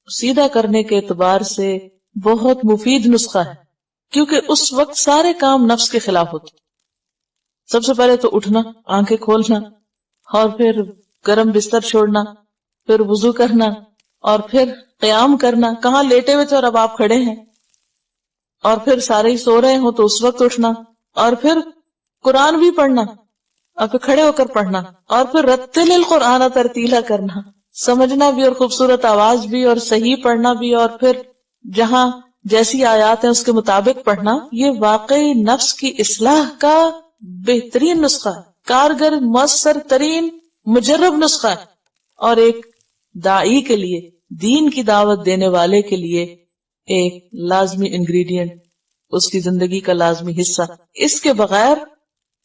Speaker 1: سیدھا کرنے کے اعتبار سے بہت مفید نسخہ ہے، کیونکہ اس وقت سارے کام نفس کے خلاف ہوتے. سب سے پہلے تو اٹھنا، آنکھیں کھولنا، اور پھر گرم بستر چھوڑنا، پھر وضو کرنا، اور پھر قیام کرنا. کہاں لیٹے ہوئے تھے اور اب آپ کھڑے ہیں، اور پھر سارے ہی سو رہے ہوں تو اس وقت اٹھنا، اور پھر قرآن بھی پڑھنا، اور پھر کھڑے ہو کر پڑھنا، اور پھر رتل القرآن ترتیلا کرنا، سمجھنا بھی اور خوبصورت آواز بھی اور صحیح پڑھنا بھی، اور پھر جہاں جیسی آیات ہیں اس کے مطابق پڑھنا. یہ واقعی نفس کی اصلاح کا بہترین نسخہ ہے، کارگر، مؤثر ترین، مجرب نسخہ ہے. اور ایک داعی کے لیے، دین کی دعوت دینے والے کے لیے ایک لازمی انگریڈینٹ، اس کی زندگی کا لازمی حصہ. اس کے بغیر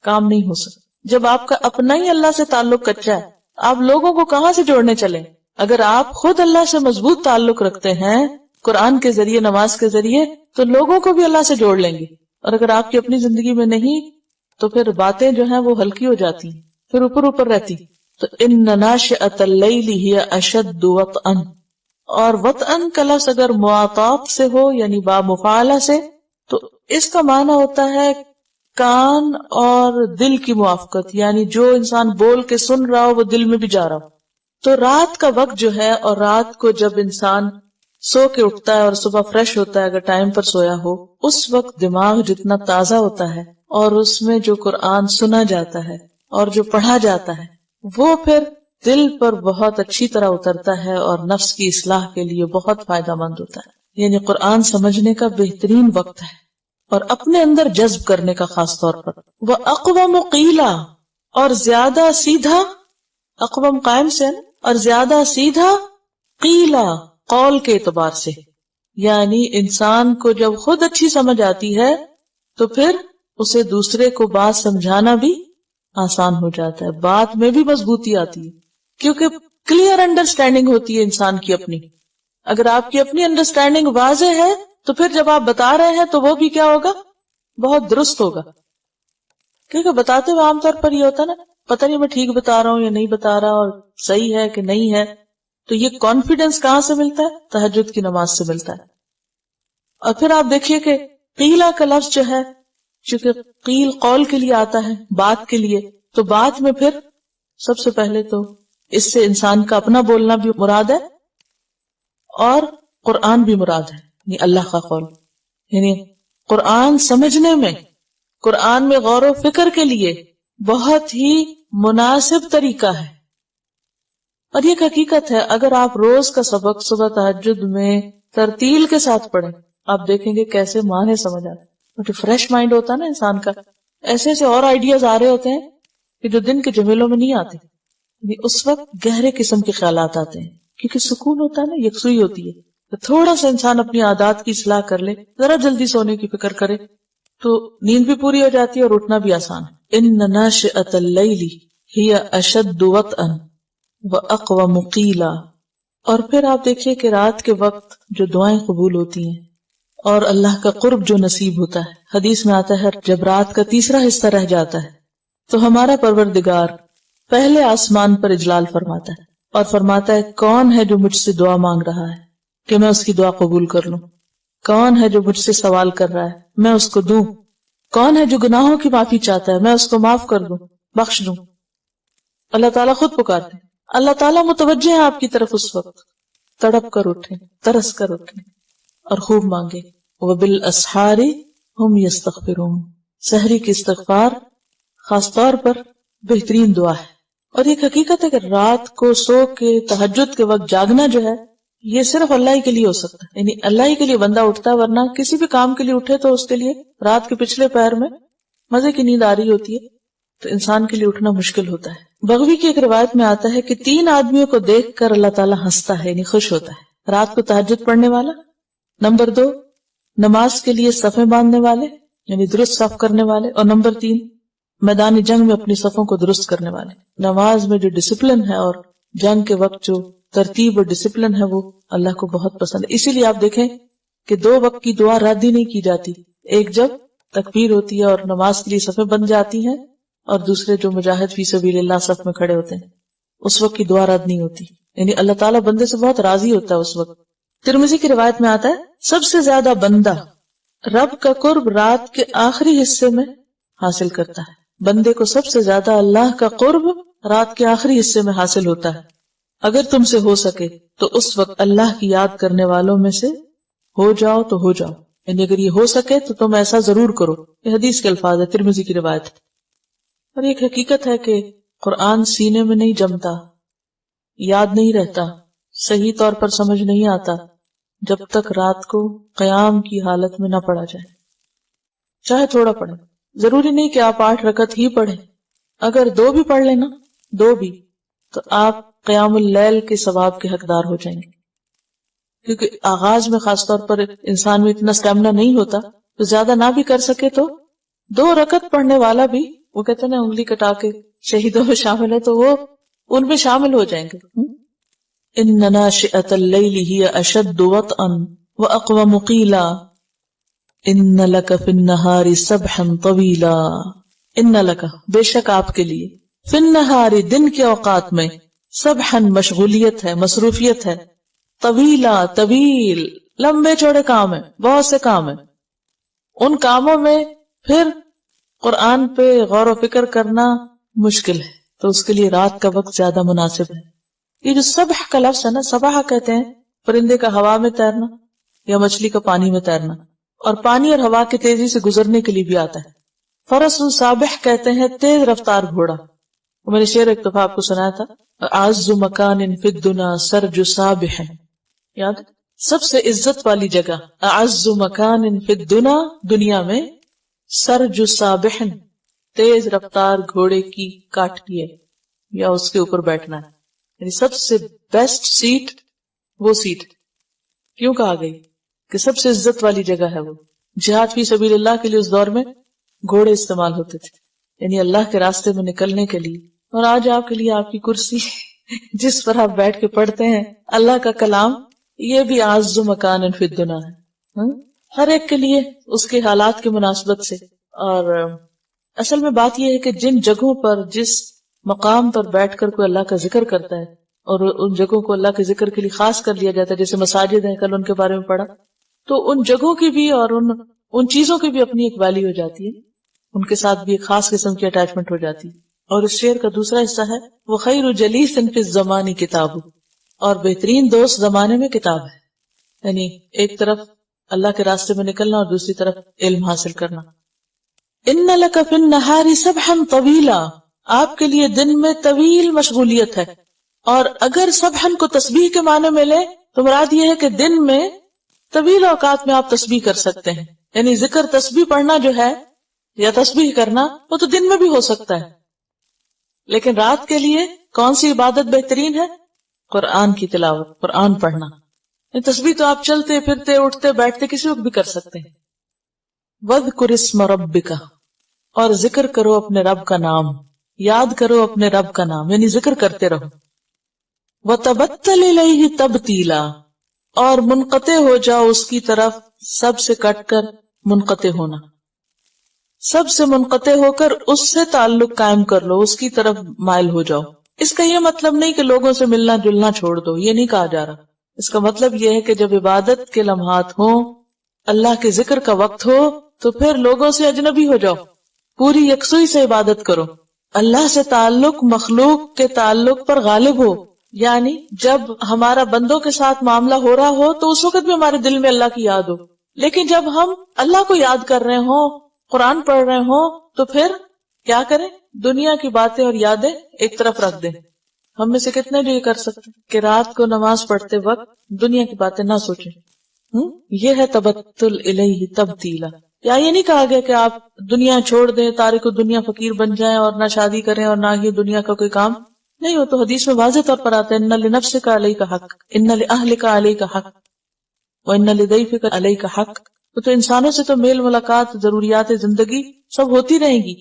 Speaker 1: کام نہیں ہو سکتا. جب آپ کا اپنا ہی اللہ سے تعلق کچا ہے، آپ لوگوں کو کہاں سے جوڑنے چلیں؟ اگر آپ خود اللہ سے مضبوط تعلق رکھتے ہیں قرآن کے ذریعے، نماز کے ذریعے، تو لوگوں کو بھی اللہ سے جوڑ لیں گے. اور اگر آپ کی اپنی زندگی میں نہیں تو پھر باتیں جو ہیں وہ ہلکی ہو جاتی ہیں، پھر اوپر اوپر رہتی. تو ان ناشئۃ اللیل ہی اشد وطئن. اور وطئن کا لفظ اگر معاطات سے ہو یعنی با مفعلہ سے، تو اس کا معنی ہوتا ہے کان اور دل کی موافقت، یعنی جو انسان بول کے سن رہا ہو وہ دل میں بھی جا رہا ہو. تو رات کا وقت جو ہے، اور رات کو جب انسان سو کے اٹھتا ہے اور صبح فریش ہوتا ہے اگر ٹائم پر سویا ہو، اس وقت دماغ جتنا تازہ ہوتا ہے اور اس میں جو قرآن سنا جاتا ہے اور جو پڑھا جاتا ہے وہ پھر دل پر بہت اچھی طرح اترتا ہے اور نفس کی اصلاح کے لیے بہت فائدہ مند ہوتا ہے. یعنی قرآن سمجھنے کا بہترین وقت ہے اور اپنے اندر جذب کرنے کا خاص طور پر. وہ اقوام قیلا، اور زیادہ سیدھا، اقوام قائم سے اور زیادہ سیدھا، قیلا قول کے اعتبار سے. یعنی انسان کو جب خود اچھی سمجھ آتی ہے تو پھر اسے دوسرے کو بات سمجھانا بھی آسان ہو جاتا ہے، بات میں بھی مضبوطی آتی ہے کیونکہ کلیئر انڈرسٹینڈنگ ہوتی ہے انسان کی اپنی. اگر آپ کی اپنی انڈرسٹینڈنگ واضح ہے تو پھر جب آپ بتا رہے ہیں تو وہ بھی کیا ہوگا؟ بہت درست ہوگا. کیونکہ بتاتے ہوئے عام طور پر یہ ہوتا ہے نا، پتہ نہیں میں ٹھیک بتا رہا ہوں یا نہیں بتا رہا، اور صحیح ہے کہ نہیں ہے. تو یہ کانفیڈنس کہاں سے ملتا ہے؟ تہجد کی نماز سے ملتا ہے. اور پھر آپ دیکھیے کہ قیلا کا لفظ جو ہے، چونکہ قیل قول کے لیے آتا ہے، بات کے لیے، تو بات میں پھر سب سے پہلے تو اس سے انسان کا اپنا بولنا بھی مراد ہے اور قرآن بھی مراد ہے، یعنی اللہ کا قول. یعنی قرآن سمجھنے میں، قرآن میں غور و فکر کے لیے بہت ہی مناسب طریقہ ہے. اور یہ حقیقت ہے، اگر آپ روز کا سبق صبح تہجد میں ترتیل کے ساتھ پڑھیں، آپ دیکھیں گے کیسے معنی سمجھ آتے ہیں. جو فریش مائنڈ ہوتا ہے نا انسان کا، ایسے ایسے اور آئیڈیاز آ رہے ہوتے ہیں کہ جو دن کے جمیلوں میں نہیں آتے. اس وقت گہرے قسم کے خیالات آتے ہیں کیونکہ سکون ہوتا ہے نا، یکسوئی ہوتی ہے. تو تھوڑا سا انسان اپنی عادات کی اصلاح کر لے، ذرا جلدی سونے کی فکر کرے تو نیند بھی پوری ہو جاتی ہے اور اٹھنا بھی آسان ہے. ان ناشئۃ اللیل ہی اشد وطئا واقوم قیلا. اور پھر آپ دیکھیے کہ رات کے وقت جو دعائیں قبول ہوتی ہیں اور اللہ کا قرب جو نصیب ہوتا ہے، حدیث میں آتا ہے جب رات کا تیسرا حصہ رہ جاتا ہے تو ہمارا پروردگار پہلے آسمان پر اجلال فرماتا ہے اور فرماتا ہے کون ہے جو مجھ سے دعا مانگ رہا ہے کہ میں اس کی دعا قبول کر لوں، کون ہے جو مجھ سے سوال کر رہا ہے میں اس کو دوں، کون ہے جو گناہوں کی معافی چاہتا ہے میں اس کو معاف کر دوں، بخش دوں. اللہ تعالیٰ خود پکارتے ہیں. اللہ تعالیٰ متوجہ ہے آپ کی طرف، اس وقت تڑپ کر اٹھیں، ترس کر اٹھیں اور خوب مانگے. وَبِالْأَسْحَارِ هُمْ يَسْتَغْفِرُونَ. سحری کی استغفار خاص طور پر بہترین دعا ہے. اور ایک حقیقت ہے کہ رات کو سو کے تہجد کے وقت جاگنا جو ہے یہ صرف اللہ ہی کے لیے ہو سکتا ہے. یعنی اللہ ہی کے لیے بندہ اٹھتا ہے، ورنہ کسی بھی کام کے لیے اٹھے تو اس کے لیے رات کے پچھلے پہر میں مزے کی نیند آ رہی ہوتی ہے، تو انسان کے لیے اٹھنا مشکل ہوتا ہے. بغوی کی ایک روایت میں آتا ہے کہ 3 آدمیوں کو دیکھ کر اللہ تعالیٰ ہنستا ہے، یعنی خوش ہوتا ہے. رات کو تہجد پڑھنے والا، نمبر 2 نماز کے لیے صفیں باندھنے والے یعنی درست صف کرنے والے، اور نمبر 3 میدان جنگ میں اپنی صفوں کو درست کرنے والے. نماز میں جو ڈسپلن ہے اور جنگ کے وقت جو ترتیب اور ڈسپلن ہے وہ اللہ کو بہت پسند ہے. اسی لیے آپ دیکھیں کہ 2 وقت کی دعا رد ہی نہیں کی جاتی. ایک جب تکبیر ہوتی ہے اور نماز کے لیے صفیں بن جاتی ہیں، اور دوسرے جو مجاہد فی سبیل اللہ صف میں کھڑے ہوتے ہیں اس وقت کی دعا رد نہیں ہوتی. یعنی اللہ تعالیٰ بندے سے بہت راضی ہوتا ہے اس وقت. ترمذی کی روایت میں آتا ہے سب سے زیادہ بندہ رب کا قرب رات کے آخری حصے میں حاصل کرتا ہے. بندے کو سب سے زیادہ اللہ کا قرب رات کے آخری حصے میں حاصل ہوتا ہے. اگر تم سے ہو سکے تو اس وقت اللہ کی یاد کرنے والوں میں سے ہو جاؤ تو ہو جاؤ. یعنی اگر یہ ہو سکے تو تم ایسا ضرور کرو. یہ حدیث کے الفاظ ہے، ترمذی کی روایت. اور ایک حقیقت ہے کہ قرآن سینے میں نہیں جمتا، یاد نہیں رہتا، صحیح طور پر سمجھ نہیں آتا جب تک رات کو قیام کی حالت میں نہ پڑھا جائے. چاہے تھوڑا پڑھیں، ضروری نہیں کہ آپ 8 رکعت ہی پڑھیں. اگر 2 بھی پڑھ لینا، 2 بھی، تو آپ قیام اللیل کے ثواب کے حقدار ہو جائیں گے. کیونکہ آغاز میں خاص طور پر انسان میں اتنا اسٹیمنا نہیں ہوتا، تو زیادہ نہ بھی کر سکے تو 2 رکعت پڑھنے والا بھی، وہ کہتے ہیں نا انگلی کٹا کے شہیدوں میں شامل ہے، تو وہ ان میں شامل ہو جائیں گے. ان ناشئۃ اللیل ہی اشد وطئا واقوم قیلا ان لک فی النہار سبحا طویلا. ان لک بے شک آپ کے لیے، فی النہار دن کے اوقات میں، سبحا مشغولیت ہے، مصروفیت ہے، طویلا طویل لمبے چوڑے کام ہیں، بہت سے کام ہیں. ان کاموں میں پھر قرآن پہ غور و فکر کرنا مشکل ہے، تو اس کے لیے رات کا وقت زیادہ مناسب ہے. یہ جو سبح کا لفظ ہے نا، سبح کہتے ہیں پرندے کا ہوا میں تیرنا یا مچھلی کا پانی میں تیرنا، اور پانی اور ہوا کے تیزی سے گزرنے کے لیے بھی آتا ہے. فرس سابح کہتے ہیں تیز رفتار گھوڑا. میں نے شعر ایک دفعہ آپ کو سنایا تھا، اعز مکان فی الدنیا سرج سابح، یاد؟ سب سے عزت والی جگہ، اعز مکان فی الدنیا، دنیا میں، سرج سابح تیز رفتار گھوڑے کی کاٹھی ہے یا اس کے اوپر بیٹھنا ہے. یعنی سب سے بیسٹ سیٹ وہ سیٹ کیوں کہا گئی کہ سب سے عزت والی جگہ ہے وہ. جہاد فی سبیل اللہ کے لیے اس دور میں گھوڑے استعمال ہوتے تھے، یعنی اللہ کے راستے میں نکلنے کے لیے. اور آج آپ کے لیے آپ کی کرسی جس پر آپ بیٹھ کے پڑھتے ہیں اللہ کا کلام، یہ بھی اعز مکان فی الدنیا ہے. ہر ایک کے لیے اس کے حالات کی مناسبت سے. اور اصل میں بات یہ ہے کہ جن جگہوں پر، جس مقام پر بیٹھ کر کوئی اللہ کا ذکر کرتا ہے اور ان جگہوں کو اللہ کے ذکر کے لیے خاص کر لیا جاتا ہے، جیسے مساجد ہیں، کل ان کے بارے میں پڑھا، تو ان جگہوں کی بھی اور ان چیزوں کی بھی اپنی ایک ویلیو ہو جاتی ہے، ان کے ساتھ بھی ایک خاص قسم کی اٹیچمنٹ ہو جاتی ہے. اور اس شعر کا دوسرا حصہ ہے وہ خیر جلیس فی الزمان کتاب، اور بہترین دوست زمانے میں کتاب ہے. یعنی ایک طرف اللہ کے راستے میں نکلنا اور دوسری طرف علم حاصل کرنا. ان لک فی النہار سبحا طویلا، آپ کے لیے دن میں طویل مشغولیت ہے. اور اگر سبحن کو تسبیح کے معنی میں لے تو مراد یہ ہے کہ دن میں طویل اوقات میں آپ تسبیح کر سکتے ہیں. یعنی ذکر تسبیح پڑھنا جو ہے یا تسبیح کرنا وہ تو دن میں بھی ہو سکتا ہے، لیکن رات کے لیے کون سی عبادت بہترین ہے؟ قرآن کی تلاوت، قرآن پڑھنا. تسبیح تو آپ چلتے پھرتے اٹھتے بیٹھتے کسی وقت بھی کر سکتے ہیں. وَاذْكُرِ اسْمَ رَبِّكَ، اور ذکر کرو اپنے رب کا نام، یاد کرو اپنے رب کا نام، یعنی ذکر کرتے رہو. وَتَبَتَّلْ إِلَيْهِ تَبْتِيلًا، اور منقطع ہو جاؤ اس کی طرف، سب سے کٹ کر منقطع ہونا، سب سے منقطع ہو کر اس سے تعلق قائم کر لو، اس کی طرف مائل ہو جاؤ. اس کا یہ مطلب نہیں کہ لوگوں سے ملنا جلنا چھوڑ دو، یہ نہیں کہا جا رہا. اس کا مطلب یہ ہے کہ جب عبادت کے لمحات ہوں، اللہ کے ذکر کا وقت ہو، تو پھر لوگوں سے اجنبی ہو جاؤ، پوری یکسوئی سے عبادت کرو. اللہ سے تعلق مخلوق کے تعلق پر غالب ہو. یعنی جب ہمارا بندوں کے ساتھ معاملہ ہو رہا ہو تو اس وقت بھی ہمارے دل میں اللہ کی یاد ہو، لیکن جب ہم اللہ کو یاد کر رہے ہوں، قرآن پڑھ رہے ہوں، تو پھر کیا کریں؟ دنیا کی باتیں اور یادیں ایک طرف رکھ دیں. ہم میں سے کتنے جو یہ کر سکتے کہ رات کو نماز پڑھتے وقت دنیا کی باتیں نہ سوچیں؟ یہ ہے تبتل الیہ تبتیلا. یا یہ نہیں کہا گیا کہ آپ دنیا چھوڑ دیں، تارک دنیا فقیر بن جائیں اور نہ شادی کریں اور نہ ہی دنیا کا کوئی کام نہیں ہو. تو حدیث میں واضح طور پر آتا ہے ان لنفسک علیک حق، ان لاہلک علیک حق وان لضیفک علیک حق. تو انسانوں سے تو میل ملاقات، ضروریات زندگی سب ہوتی رہیں گی،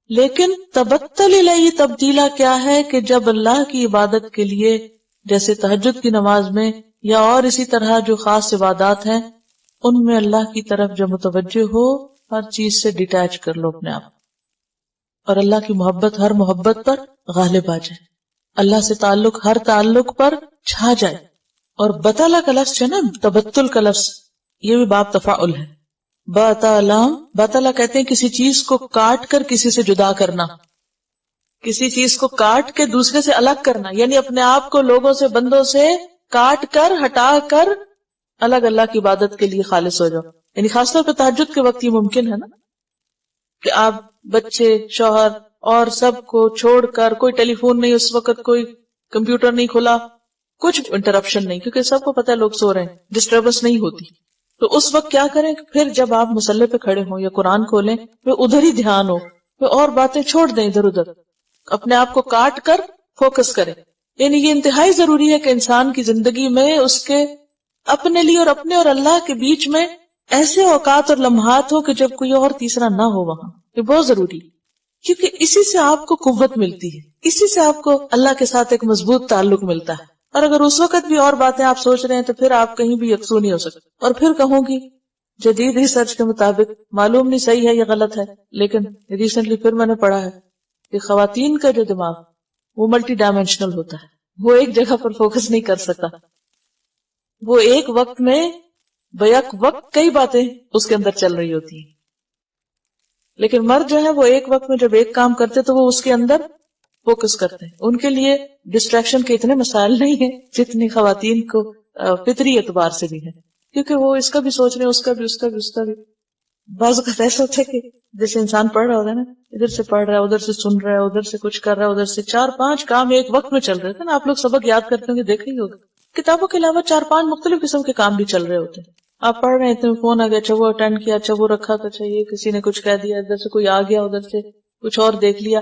Speaker 1: لیکن تبتل الیہ تبدیلا کیا ہے کہ جب اللہ کی عبادت کے لیے جیسے تہجد کی نماز میں یا اور اسی طرح جو خاص عبادات ہیں ان میں اللہ کی طرف جب متوجہ ہو، ہر چیز سے ڈیٹیچ کر لو اپنے آپ، اور اللہ کی محبت ہر محبت پر غالب آ جائے، اللہ سے تعلق ہر تعلق پر چھا جائے. اور بطلا کا لفظ ہے نا، تبتل کا لفظ، یہ بھی باب تفاعل ہے. بطلا کہتے ہیں کسی چیز کو کاٹ کر کسی سے جدا کرنا، کسی چیز کو کاٹ کے دوسرے سے الگ کرنا، یعنی اپنے آپ کو لوگوں سے، بندوں سے کاٹ کر، ہٹا کر الگ اللہ کی عبادت کے لیے خالص ہو جاؤ. یعنی خاص طور پہ تہجد کے وقت یہ ممکن ہے نا کہ آپ بچے، شوہر اور سب کو چھوڑ کر، کوئی ٹیلی فون نہیں اس وقت، کوئی کمپیوٹر نہیں کھلا، کچھ انٹرپشن نہیں، کیونکہ سب کو پتہ ہے لوگ سو رہے ہیں، ڈسٹربنس نہیں ہوتی. تو اس وقت کیا کریں؟ پھر جب آپ مصلی پہ کھڑے ہوں یا قرآن کھولیں، پھر ادھر ہی دھیان ہو، پھر اور باتیں چھوڑ دیں ادھر ادھر، اپنے آپ کو کاٹ کر فوکس کریں. یعنی یہ انتہائی ضروری ہے کہ انسان کی زندگی میں اس کے اپنے لیے اور اپنے اور اللہ کے بیچ میں ایسے اوقات اور لمحات ہو کہ جب کوئی اور تیسرا نہ ہو وہاں. یہ بہت ضروری ہے، کیونکہ اسی سے آپ کو قوت ملتی ہے، اسی سے آپ کو اللہ کے ساتھ ایک مضبوط تعلق ملتا ہے. اور اگر اس وقت بھی اور باتیں آپ سوچ رہے ہیں تو پھر آپ کہیں بھی یکسو نہیں ہو سکتے. اور پھر کہوں گی جدید ریسرچ کے مطابق، معلوم نہیں صحیح ہے یا غلط ہے، لیکن ریسنٹلی پھر میں نے پڑھا ہے کہ خواتین کا جو دماغ وہ ملٹی ڈائمینشنل ہوتا ہے، وہ ایک جگہ پر فوکس نہیں کر سکتا، وہ ایک وقت میں بیک وقت کئی باتیں اس کے اندر چل رہی ہوتی ہیں. لیکن مرد جو ہے وہ ایک وقت میں جب ایک کام کرتے تو وہ اس کے اندر فوکس کرتے ہیں. ان کے لیے ڈسٹریکشن کے اتنے مسائل نہیں ہیں جتنی خواتین کو فطری اعتبار سے بھی ہے، کیونکہ وہ اس کا بھی سوچ رہے ہیں، اس کا بھی، اس کا بھی، اس کا بھی. بعض اوقات ایسا ہوتا ہے کہ جیسے انسان پڑھ رہا ہوتا ہے نا، ادھر سے پڑھ رہا ہے، ادھر سے سن رہا ہے، ادھر سے کچھ کر رہا ہے، ادھر سے 4-5 کام ایک وقت میں چل رہے تھے نا. آپ لوگ سبق یاد کرتے ہوں گے، دیکھے ہی ہوگا، کتابوں کے علاوہ 4-5 مختلف قسم کے کام بھی چل رہے ہوتے ہیں. آپ پڑھ رہے ہیں، اتنے فون آ گیا، اچھا وہ اٹینڈ کیا، اچھا وہ رکھا، تو اچھا یہ کسی نے کچھ کہہ دیا، ادھر سے کوئی آ گیا، ادھر سے کچھ اور دیکھ لیا.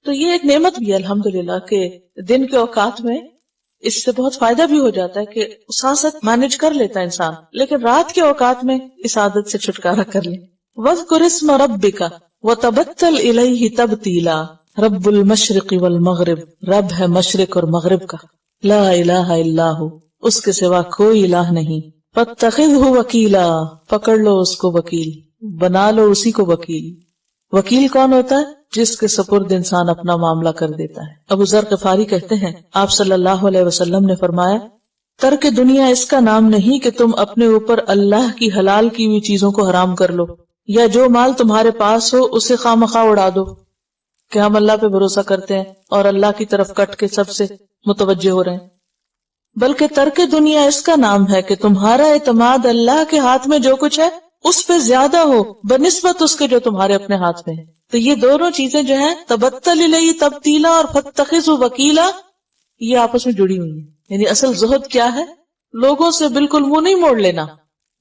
Speaker 1: تو یہ ایک نعمت بھی ہے الحمدللہ کہ دن کے اوقات میں اس سے بہت فائدہ بھی ہو جاتا ہے کہ ساتھ مینج کر لیتا ہے انسان، لیکن رات کے اوقات میں اس عادت سے چھٹکارا کر لیں. وَاذْكُرِ اسْمَ رَبِّكَ وَتَبَتَّلْ إِلَيْهِ تَبْتِيلًا. رب المشرق والمغرب، رب ہے مشرق اور مغرب کا. لا الہ الا ہو، اس کے سوا کوئی الہ نہیں. فَاتَّخِذْهُ وَكِيلًا، پکڑ لو اس کو وکیل، بنا لو اسی کو وکیل. وکیل کون ہوتا ہے؟ جس کے سپرد انسان اپنا معاملہ کر دیتا ہے. ابو ذر غفاری کہتے ہیں آپ صلی اللہ علیہ وسلم نے فرمایا، ترک دنیا اس کا نام نہیں کہ تم اپنے اوپر اللہ کی حلال کی ہوئی چیزوں کو حرام کر لو، یا جو مال تمہارے پاس ہو اسے خواہ مخواہ اڑا دو کہ ہم اللہ پہ بھروسہ کرتے ہیں اور اللہ کی طرف کٹ کے سب سے متوجہ ہو رہے ہیں. بلکہ ترک دنیا اس کا نام ہے کہ تمہارا اعتماد اللہ کے ہاتھ میں جو کچھ ہے اس پہ زیادہ ہو بنسبت اس کے جو تمہارے اپنے ہاتھ میں ہے. تو یہ دونوں چیزیں جو ہیں تبتل الیہ تبتیلا اور فاتخذوا وکیلا، یہ آپس میں جڑی ہوئی ہیں. یعنی اصل زہد کیا ہے؟ لوگوں سے بالکل منہ نہیں موڑ لینا.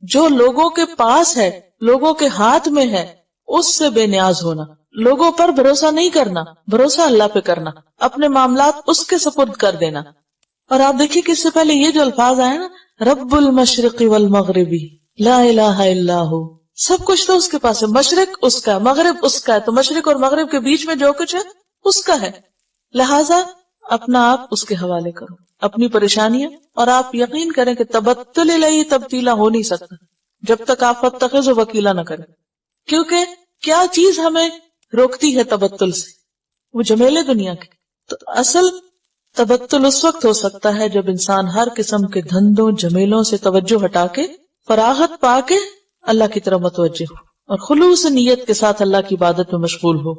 Speaker 1: جو لوگوں کے پاس ہے، لوگوں کے ہاتھ میں ہے، اس سے بے نیاز ہونا. لوگوں پر بھروسہ نہیں کرنا، بھروسہ اللہ پہ کرنا، اپنے معاملات اس کے سپرد کر دینا. اور آپ دیکھیے کہ اس سے پہلے یہ جو الفاظ آئے نا، رب المشرق والمغربی لا الہ الا ہو، سب کچھ تو اس کے پاس ہے. مشرق اس کا، مغرب اس کا ہے، تو مشرق اور مغرب کے بیچ میں جو کچھ ہے اس کا ہے. لہٰذا اپنا آپ اس کے حوالے کرو، اپنی پریشانیاں. اور آپ یقین کریں کہ تبتل الیہ تبتیلا ہو نہیں سکتا جب تک آپ فاتخذوا وکیلا نہ کریں. کیونکہ کیا چیز ہمیں روکتی ہے تبتل سے؟ وہ جمیلے دنیا کے. تو اصل تبتل اس وقت ہو سکتا ہے جب انسان ہر قسم کے دھندوں جمیلوں سے توجہ ہٹا کے فراغت پا کے اللہ کی طرف متوجہ ہو اور خلوص نیت کے ساتھ اللہ کی عبادت میں مشغول ہو.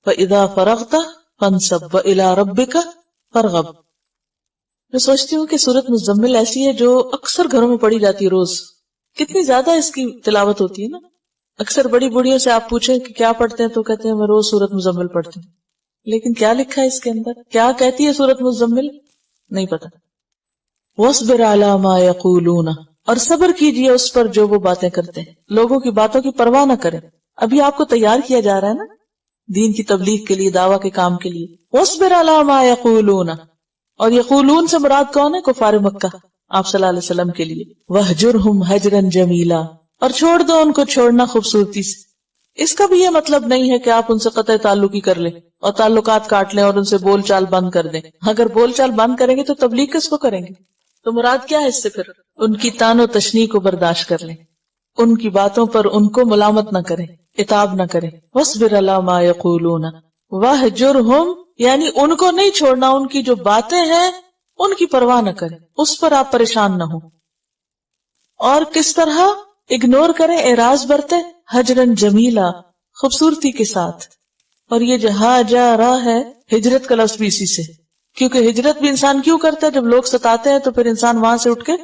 Speaker 1: فَإِذَا فَرَغْتَ فَانْصَبْ وَإِلَىٰ رَبِّكَ فَارْغَب. میں سوچتی ہوں کہ سورۃ مزمل ایسی ہے جو اکثر گھروں میں پڑھی جاتی ہے روز. کتنی زیادہ اس کی تلاوت ہوتی ہے نا. اکثر بڑی بڑھیوں سے آپ پوچھیں کہ کیا پڑھتے ہیں تو کہتے ہیں میں روز سورۃ مزمل پڑھتی ہوں، لیکن کیا لکھا ہے اس کے اندر، کیا کہتی ہے سورۃ مزمل، نہیں پتا۔ وَاصْبِرْ عَلَىٰ مَا يَقُولُونَ، اور صبر کیجئے اس پر جو وہ باتیں کرتے ہیں، لوگوں کی باتوں کی پرواہ نہ کریں۔ ابھی آپ کو تیار کیا جا رہا ہے نا دین کی تبلیغ کے لیے، دعویٰ کے کام کے لیے۔ وَاصْبِرْ عَلَىٰ مَا يَقُولُونَ، اور یقولون سے مراد کون ہے؟ کفار مکہ آپ صلی اللہ علیہ وسلم کے لیے۔ وَاهْجُرْهُمْ هَجْرًا جَمِيلًا، اور چھوڑ دو ان کو چھوڑنا خوبصورتی سے۔ اس کا بھی یہ مطلب نہیں ہے کہ آپ ان سے قطع تعلق ہی کر لیں اور تعلقات کاٹ لیں اور ان سے بول چال بند کر دیں۔ اگر بول چال بند کریں گے تو تبلیغ کس کو کریں گے؟ تو مراد کیا ہے اس سے؟ پھر ان کی طعن و تشنیع کو برداشت کر لیں، ان کی باتوں پر ان کو ملامت نہ کریں، عتاب نہ کریں۔ وَاصْبِرْ عَلَىٰ مَا يَقُولُونَ وَاهْجُرْهُمْ، یعنی ان کو نہیں چھوڑنا، ان کی جو باتیں ہیں ان کی پرواہ نہ کریں، اس پر آپ پریشان نہ ہوں۔ اور کس طرح اگنور کریں، اعراض برتے، ہجرن جمیلا، خوبصورتی کے ساتھ۔ اور یہ جو ہاجرہ ہے، ہجرت کا لفظ بھی اسی سے، کیونکہ ہجرت بھی انسان کیوں کرتا ہے؟ جب لوگ ستاتے ہیں تو پھر انسان وہاں سے اٹھ کے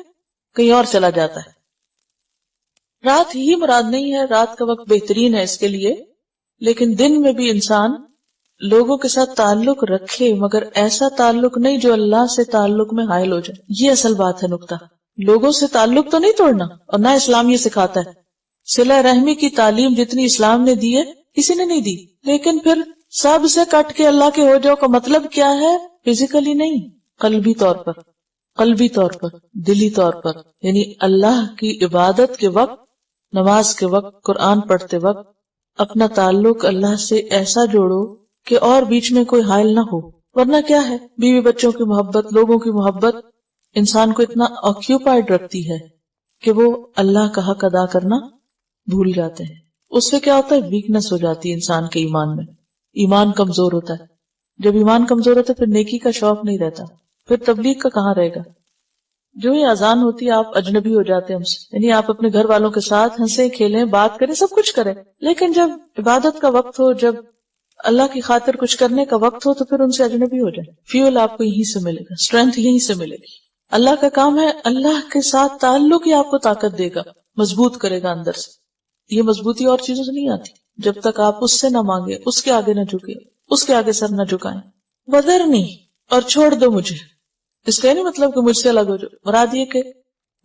Speaker 1: کہیں اور چلا جاتا ہے۔ رات ہی مراد نہیں ہے، رات کا وقت بہترین ہے اس کے لیے، لیکن دن میں بھی انسان لوگوں کے ساتھ تعلق رکھے، مگر ایسا تعلق نہیں جو اللہ سے تعلق میں حائل ہو جائے۔ یہ اصل بات ہے، نقطہ۔ لوگوں سے تعلق تو نہیں توڑنا، اور نہ اسلام یہ سکھاتا ہے۔ صلہ رحمی کی تعلیم جتنی اسلام نے دی ہے کسی نے نہیں دی، لیکن پھر سب سے کٹ کے اللہ کے ہو جاؤ کا مطلب کیا ہے؟ فزیکلی نہیں، قلبی طور پر، قلبی طور پر، دلی طور پر، یعنی اللہ کی عبادت کے وقت، نماز کے وقت، قرآن پڑھتے وقت اپنا تعلق اللہ سے ایسا جوڑو کہ اور بیچ میں کوئی حائل نہ ہو۔ ورنہ کیا ہے، بیوی بچوں کی محبت، لوگوں کی محبت انسان کو اتنا آکیوپائڈ رکھتی ہے کہ وہ اللہ کا حق ادا کرنا بھول جاتے ہیں۔ اس سے کیا ہوتا ہے؟ ویکنس ہو جاتی ہے انسان کے ایمان میں، ایمان کمزور ہوتا ہے۔ جب ایمان کمزور ہوتا ہے پھر نیکی کا شوق نہیں رہتا، پھر تبلیغ کا کہاں رہے گا؟ جو ہی اذان ہوتی ہے آپ اجنبی ہو جاتے ہیں ہم سے، یعنی آپ اپنے گھر والوں کے ساتھ ہنسیں کھیلیں بات کریں سب کچھ کریں، لیکن جب عبادت کا وقت ہو، جب اللہ کی خاطر کچھ کرنے کا وقت ہو تو پھر ان سے اجنبی ہو جائے۔ فیول آپ کو یہیں سے ملے گا، اسٹرینتھ یہیں سے ملے گی۔ اللہ کا کام ہے، اللہ کے ساتھ تعلق ہی آپ کو طاقت دے گا، مضبوط کرے گا اندر سے۔ یہ مضبوطی اور چیزوں سے نہیں آتی جب تک آپ اس سے نہ مانگے، اس کے آگے نہ جھکے، اس کے آگے سر نہ جھکائیں۔ وَذَرْنِي، اور چھوڑ دو مجھے۔ اس کا نہیں مطلب کہ مجھ سے الگ ہو جاؤ، مراد یہ کہ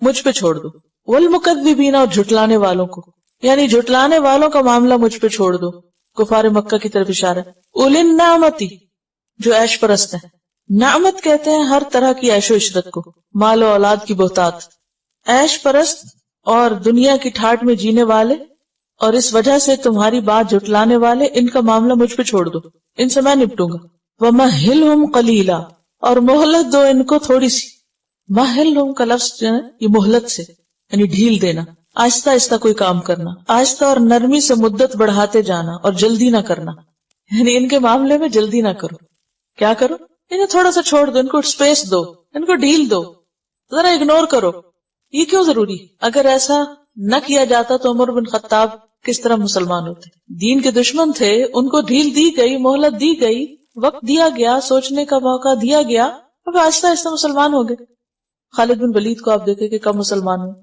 Speaker 1: مجھ پہ چھوڑ دو۔ وَالْمُكَذِّبِينَ، اور جھٹلانے والوں کو، یعنی جھٹلانے والوں کا معاملہ مجھ پہ چھوڑ دو۔ کفار مکہ کی طرف اشارہ ہے۔ اُولِي النَّعْمَةِ، جو عیش پرست ہیں۔ نعمت کہتے ہیں ہر طرح کی عیش و عشرت کو، مال و اولاد کی بہتات۔ عیش پرست اور دنیا کی ٹھاٹ میں جینے والے، اور اس وجہ سے تمہاری بات جھٹلانے والے، ان کا معاملہ مجھ پہ چھوڑ دو، ان سے میں نپٹوں گا۔ وَمَهِّلْهُمْ قَلِيلًا، اور مہلت دو ان کو تھوڑی سی۔ مَهِّلْهُمْ کا لفظ جو ہے یہ مہلت سے، یعنی ڈھیل دینا، آہستہ آہستہ کوئی کام کرنا، آہستہ اور نرمی سے مدت بڑھاتے جانا اور جلدی نہ کرنا، یعنی ان کے معاملے میں جلدی نہ کرو۔ کیا کرو؟ انہیں تھوڑا سا چھوڑ دو، ان کو سپیس دو، ان کو ڈھیل دو، ذرا اگنور کرو۔ یہ کیوں ضروری؟ اگر ایسا نہ کیا جاتا تو عمر بن خطاب کس طرح مسلمان ہوتے؟ دین کے دشمن تھے، ان کو ڈھیل دی گئی، مہلت دی گئی، وقت دیا گیا، سوچنے کا موقع دیا گیا، اب آہستہ آہستہ مسلمان ہو گئے۔ خالد بن ولید کو آپ دیکھیں کہ کب مسلمان ہوئے،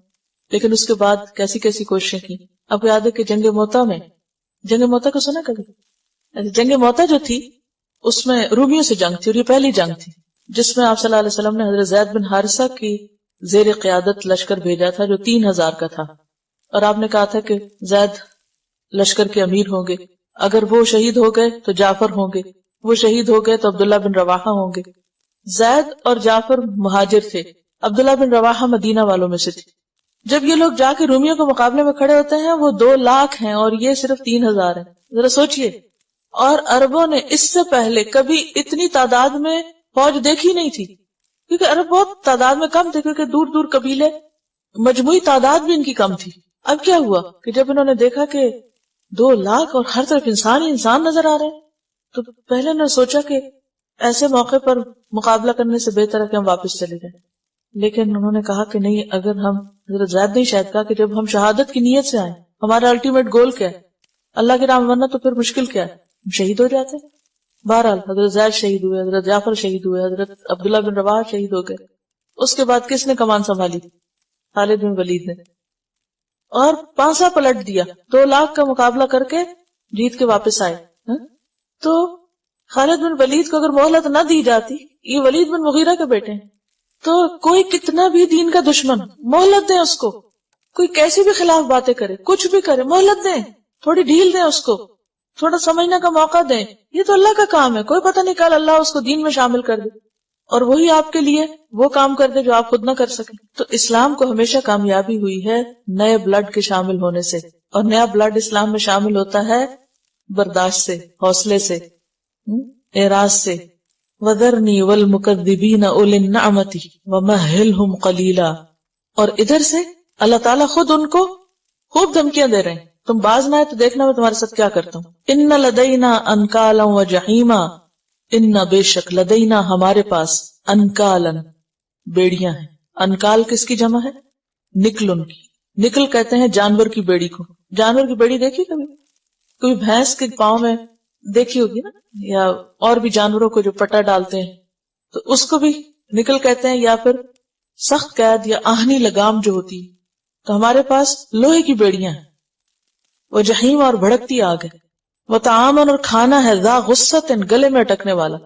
Speaker 1: لیکن اس کے بعد کیسی کیسی کوششیں کی۔ آپ کو یاد ہے کہ جنگ موتا میں، جنگ موتا کو سنا کبھی؟ جنگ موتا جو تھی اس میں رومیوں سے جنگ تھی، اور یہ پہلی جنگ تھی جس میں آپ صلی اللہ علیہ وسلم نے حضرت زید بن حارثہ کی زیر قیادت لشکر بھیجا تھا جو 3000 کا تھا، اور آپ نے کہا تھا کہ زید لشکر کے امیر ہوں گے، اگر وہ شہید ہو گئے تو جعفر ہوں گے، وہ شہید ہو گئے تو عبداللہ بن رواحہ ہوں گے۔ زید اور جعفر مہاجر تھے، عبداللہ بن رواحہ مدینہ والوں میں سے تھے۔ جب یہ لوگ جا کے رومیوں کے مقابلے میں کھڑے ہوتے ہیں وہ 2 لاکھ ہیں اور یہ صرف 3000 ہیں، ذرا سوچئے۔ اور عربوں نے اس سے پہلے کبھی اتنی تعداد میں فوج دیکھی نہیں تھی، کیونکہ عرب بہت تعداد میں کم تھے، کیونکہ دور دور قبیلے، مجموعی تعداد بھی ان کی کم تھی۔ اب کیا ہوا کہ جب انہوں نے دیکھا کہ 2 لاکھ اور ہر طرف انسان ہی انسان نظر آ رہے ہیں، تو پہلے انہوں نے سوچا کہ ایسے موقع پر مقابلہ کرنے سے بہتر ہے کہ ہم واپس چلے جائیں، لیکن انہوں نے کہا کہ نہیں، اگر ہم، حضرت زید نے شاید کہا کہ جب ہم شہادت کی نیت سے آئیں، ہمارا الٹیمیٹ گول کیا ہے؟ اللہ کے راہ میں مرنا، تو پھر مشکل کیا ہے؟ ہم شہید ہو جاتے ہیں۔ بہرحال حضرت زید شہید ہوئے، حضرت جعفر شہید ہوئے، حضرت عبداللہ بن رواحہ شہید ہو گئے۔ اس کے بعد کس نے کمان سنبھالی؟ خالد بن ولید نے۔ اور پانسا پلٹ دیا، 2 لاکھ کا مقابلہ کر کے جیت کے واپس آئے. تو خالد بن ولید کو اگر مہلت نہ دی جاتی، یہ ولید بن مغیرہ کے بیٹے ہیں، تو کوئی کتنا بھی دین کا دشمن مہلت دیں اس کو، کوئی کیسی بھی خلاف باتیں کرے، کچھ بھی کرے، مہلت دیں، تھوڑی ڈھیل دیں اس کو، تھوڑا سمجھنے کا موقع دیں. یہ تو اللہ کا کام ہے، کوئی پتہ نہیں کل اللہ اس کو دین میں شامل کر دے اور وہی آپ کے لیے وہ کام کر دے جو آپ خود نہ کر سکیں. تو اسلام کو ہمیشہ کامیابی ہوئی ہے نئے بلڈ کے شامل ہونے سے، اور نیا بلڈ اسلام میں شامل ہوتا ہے برداشت سے، حوصلے سے، اعراض سے. وَذَرْنِي وَالْمُكَذِّبِينَ أُولِي النَّعْمَةِ وَمَهِّلْهُمْ قَلِيلًا. اور ادھر سے اللہ تعالیٰ خود ان کو خوب دھمکیاں دے رہے ہیں، تم باز نہ آئے تو دیکھنا میں تمہارے ساتھ کیا کرتا ہوں. ان لدینا انکالا وجحیما، ان بے شک لدینا ہمارے پاس انکالن بیڑیاں ہیں. انکال کس کی جمع ہے؟ نکلن کی. نکل کہتے ہیں جانور کی بیڑی کو. جانور کی بیڑی دیکھی کبھی؟ کوئی بھینس کے پاؤں میں دیکھی ہوگی نا، یا اور بھی جانوروں کو جو پٹا ڈالتے ہیں تو اس کو بھی نکل کہتے ہیں، یا پھر سخت قید یا آہنی لگام جو ہوتی. تو ہمارے پاس لوہے کی بیڑیاں ہیں. وہ جہیم اور بھڑکتی آگ ہے. وہ طعامن اور کھانا ہے، ذا غصۃ گلے میں اٹکنے والا.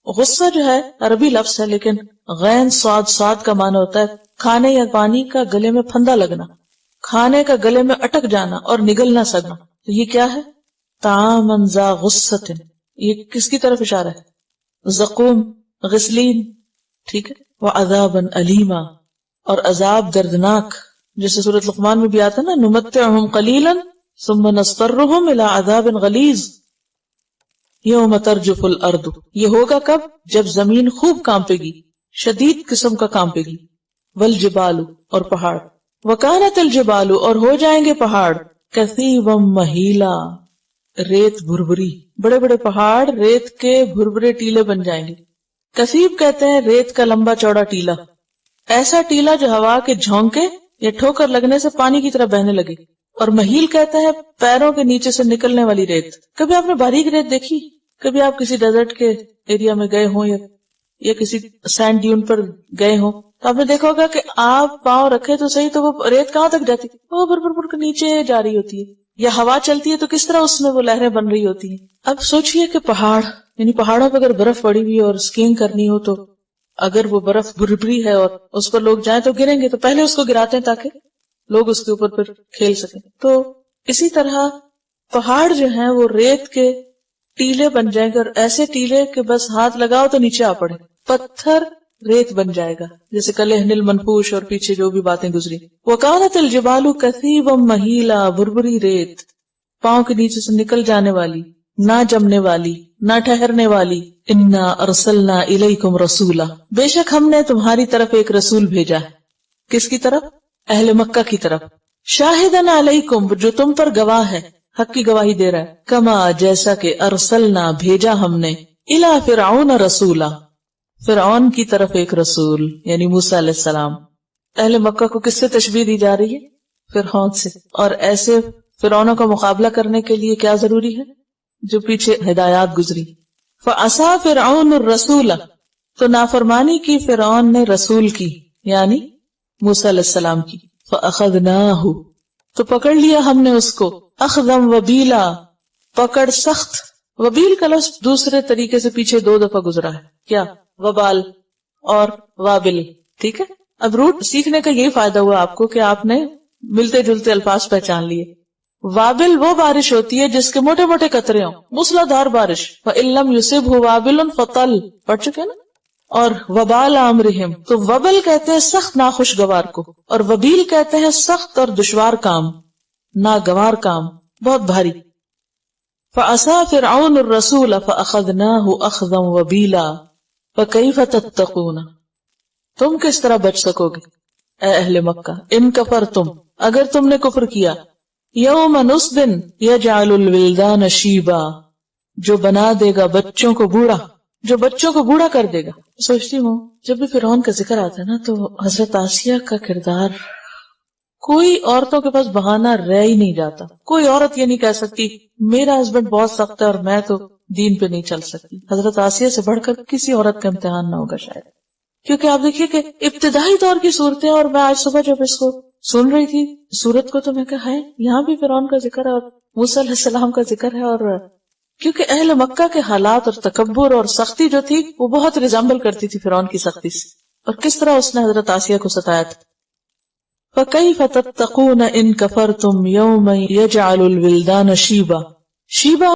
Speaker 1: غصہ جو ہے عربی لفظ ہے، لیکن غین صاد صاد کا معنی ہوتا ہے کھانے یا پانی کا گلے میں پھندا لگنا، کھانے کا گلے میں اٹک جانا اور نگل نہ سکنا. تو یہ کیا ہے؟ طعامن ذا غصۃ. یہ کس کی طرف اشارہ ہے؟ زقوم، غسلین، ٹھیک ہے. وعذابا علیما، اور عذاب دردناک، جیسے سورۃ لقمان میں بھی آتا نا، نمتعہم قلیلا ثم نضطرہم الی عذاب غلیظ یوم ترجف الارض. یہ ہوگا کب؟ جب زمین خوب کانپے گی، شدید قسم کا کانپے گی. والجبال، اور پہاڑ. وکانت الجبال، اور ہو جائیں گے پہاڑ. کثیبا مہیلا، ریت بھربھری. بڑے بڑے پہاڑ ریت کے بھربھرے ٹیلے بن جائیں گے. کثیب کہتے ہیں ریت کا لمبا چوڑا ٹیلا، ایسا ٹیلا جو ہوا کے جھونکے یا ٹھوکر لگنے سے پانی کی طرح بہنے لگے. اور مہیل کہتے ہیں پیروں کے نیچے سے نکلنے والی ریت. کبھی آپ نے باریک ریت دیکھی؟ کبھی آپ کسی ڈیزرٹ کے ایریا میں گئے ہوں یا کسی سینڈ ڈیون پر گئے ہوں تو آپ نے دیکھا ہوگا کہ آپ پاؤں رکھے تو صحیح، تو وہ ریت کہاں تک جاتی؟ وہ بھر بھر کے نیچے جا رہی ہوتی ہے. یا ہوا چلتی ہے تو کس طرح اس میں وہ لہریں بن رہی ہوتی ہیں. اب سوچئے کہ پہاڑ، یعنی پہاڑوں پہ اگر برف پڑی ہوئی اور اسکیئنگ کرنی ہو تو اگر وہ برف بھربھری ہے اور اس پر لوگ جائیں تو گریں گے، تو پہلے اس کو گراتے ہیں تاکہ لوگ اس کے اوپر پھر کھیل سکیں. تو اسی طرح پہاڑ جو ہیں وہ ریت کے ٹیلے بن جائیں گے، اور ایسے ٹیلے کہ بس ہاتھ لگاؤ تو نیچے آ پڑے. پتھر ریت بن جائے گا، جیسے کلہن المنفوش اور پیچھے جو بھی باتیں گزری. وَكَانَتِ الْجِبَالُ كَثِيبًا مَهِيلًا، بھربھری ریت، پاؤں کے نیچے سے نکل جانے والی، نہ جمنے والی، نہ ٹھہرنے والی. اِنَّا أَرْسَلْنَا إِلَيْكُمْ رَسُولًا، بے شک ہم نے تمہاری طرف ایک رسول بھیجا ہے. کس کی طرف؟ اہل مکہ کی طرف. شاہدن علیکم، جو تم پر گواہ ہے، حق کی گواہی دے رہا ہے. کما، جیسا کہ ارسلنا، بھیجا ہم نے، الی فرعون رسولا، فرعون کی طرف ایک رسول، یعنی موسیٰ علیہ السلام. اہل مکہ کو کس سے تشبیہ دی جا رہی ہے؟ فرعون سے. اور ایسے فرعونوں کا مقابلہ کرنے کے لیے کیا ضروری ہے؟ جو پیچھے ہدایات گزری. فعصا فرعون الرسول، تو نافرمانی کی فرعون نے رسول کی، یعنی موسیٰ علیہ السلام کی. فأخذناہ، تو پکڑ لیا ہم نے اس کو، اخذا وبیلا، پکڑ سخت. وبیل کا لفظ دوسرے طریقے سے پیچھے 2 دفعہ گزرا ہے. کیا؟ وبال اور وابل. ٹھیک ہے. اب روٹ سیکھنے کا یہی فائدہ ہوا آپ کو کہ آپ نے ملتے جلتے الفاظ پہچان لیے. وابل وہ بارش ہوتی ہے جس کے موٹے موٹے قطرے ہوں، موسلادھار بارش. وَإِن لَّمْ يُصِبْهُ وَابِلٌ فَطَلٌ، پڑھ چکے نا. اور وبال امرہم، تو وبل کہتے ہیں سخت ناخوشگوار کو، اور وبیل کہتے ہیں سخت اور دشوار کام، ناگوار کام، بہت بھاری. فعصا فرعون الرسول فاخذناہ اخذا وبیلا فکیف تتقون، تم کس طرح بچ سکو گے اے اہل مکہ، ان کفرتم، اگر تم نے کفر کیا. یوم اس دن یجعل الولدان شیبا، جو بنا دے گا بچوں کو بوڑھا، جو بچوں کو بوڑھا کر دے گا. سوچتی ہوں جب بھی فرعون کا ذکر آتا ہے نا تو حضرت آسیہ کا کردار، کوئی عورتوں کے پاس بہانہ رہ ہی نہیں جاتا. کوئی عورت یہ نہیں کہہ سکتی میرا ہسبینڈ بہت سخت ہے اور میں تو دین پہ نہیں چل سکتی. حضرت آسیہ سے بڑھ کر کسی عورت کا امتحان نہ ہوگا شاید. کیونکہ آپ دیکھیے کہ ابتدائی دور کی صورتیں، اور میں آج صبح جب اس کو سن رہی تھی سورت کو، تو میں کہا ہے یہاں بھی فرعون کا ذکر ہے اور موسیٰ علیہ السلام کا ذکر ہے. اور کیونکہ اہل مکہ کے حالات اور تکبر اور سختی جو تھی وہ بہت ریزمبل کرتی تھی فرعون کی سختی سے، اور کس طرح اس نے حضرت آسیہ کو ستایا تھا. فَكَيْفَ تَتَّقُونَ إِن كَفَرْتُمْ يَوْمًا يَجْعَلُ الْوِلْدَانَ شِيبًا. شیبا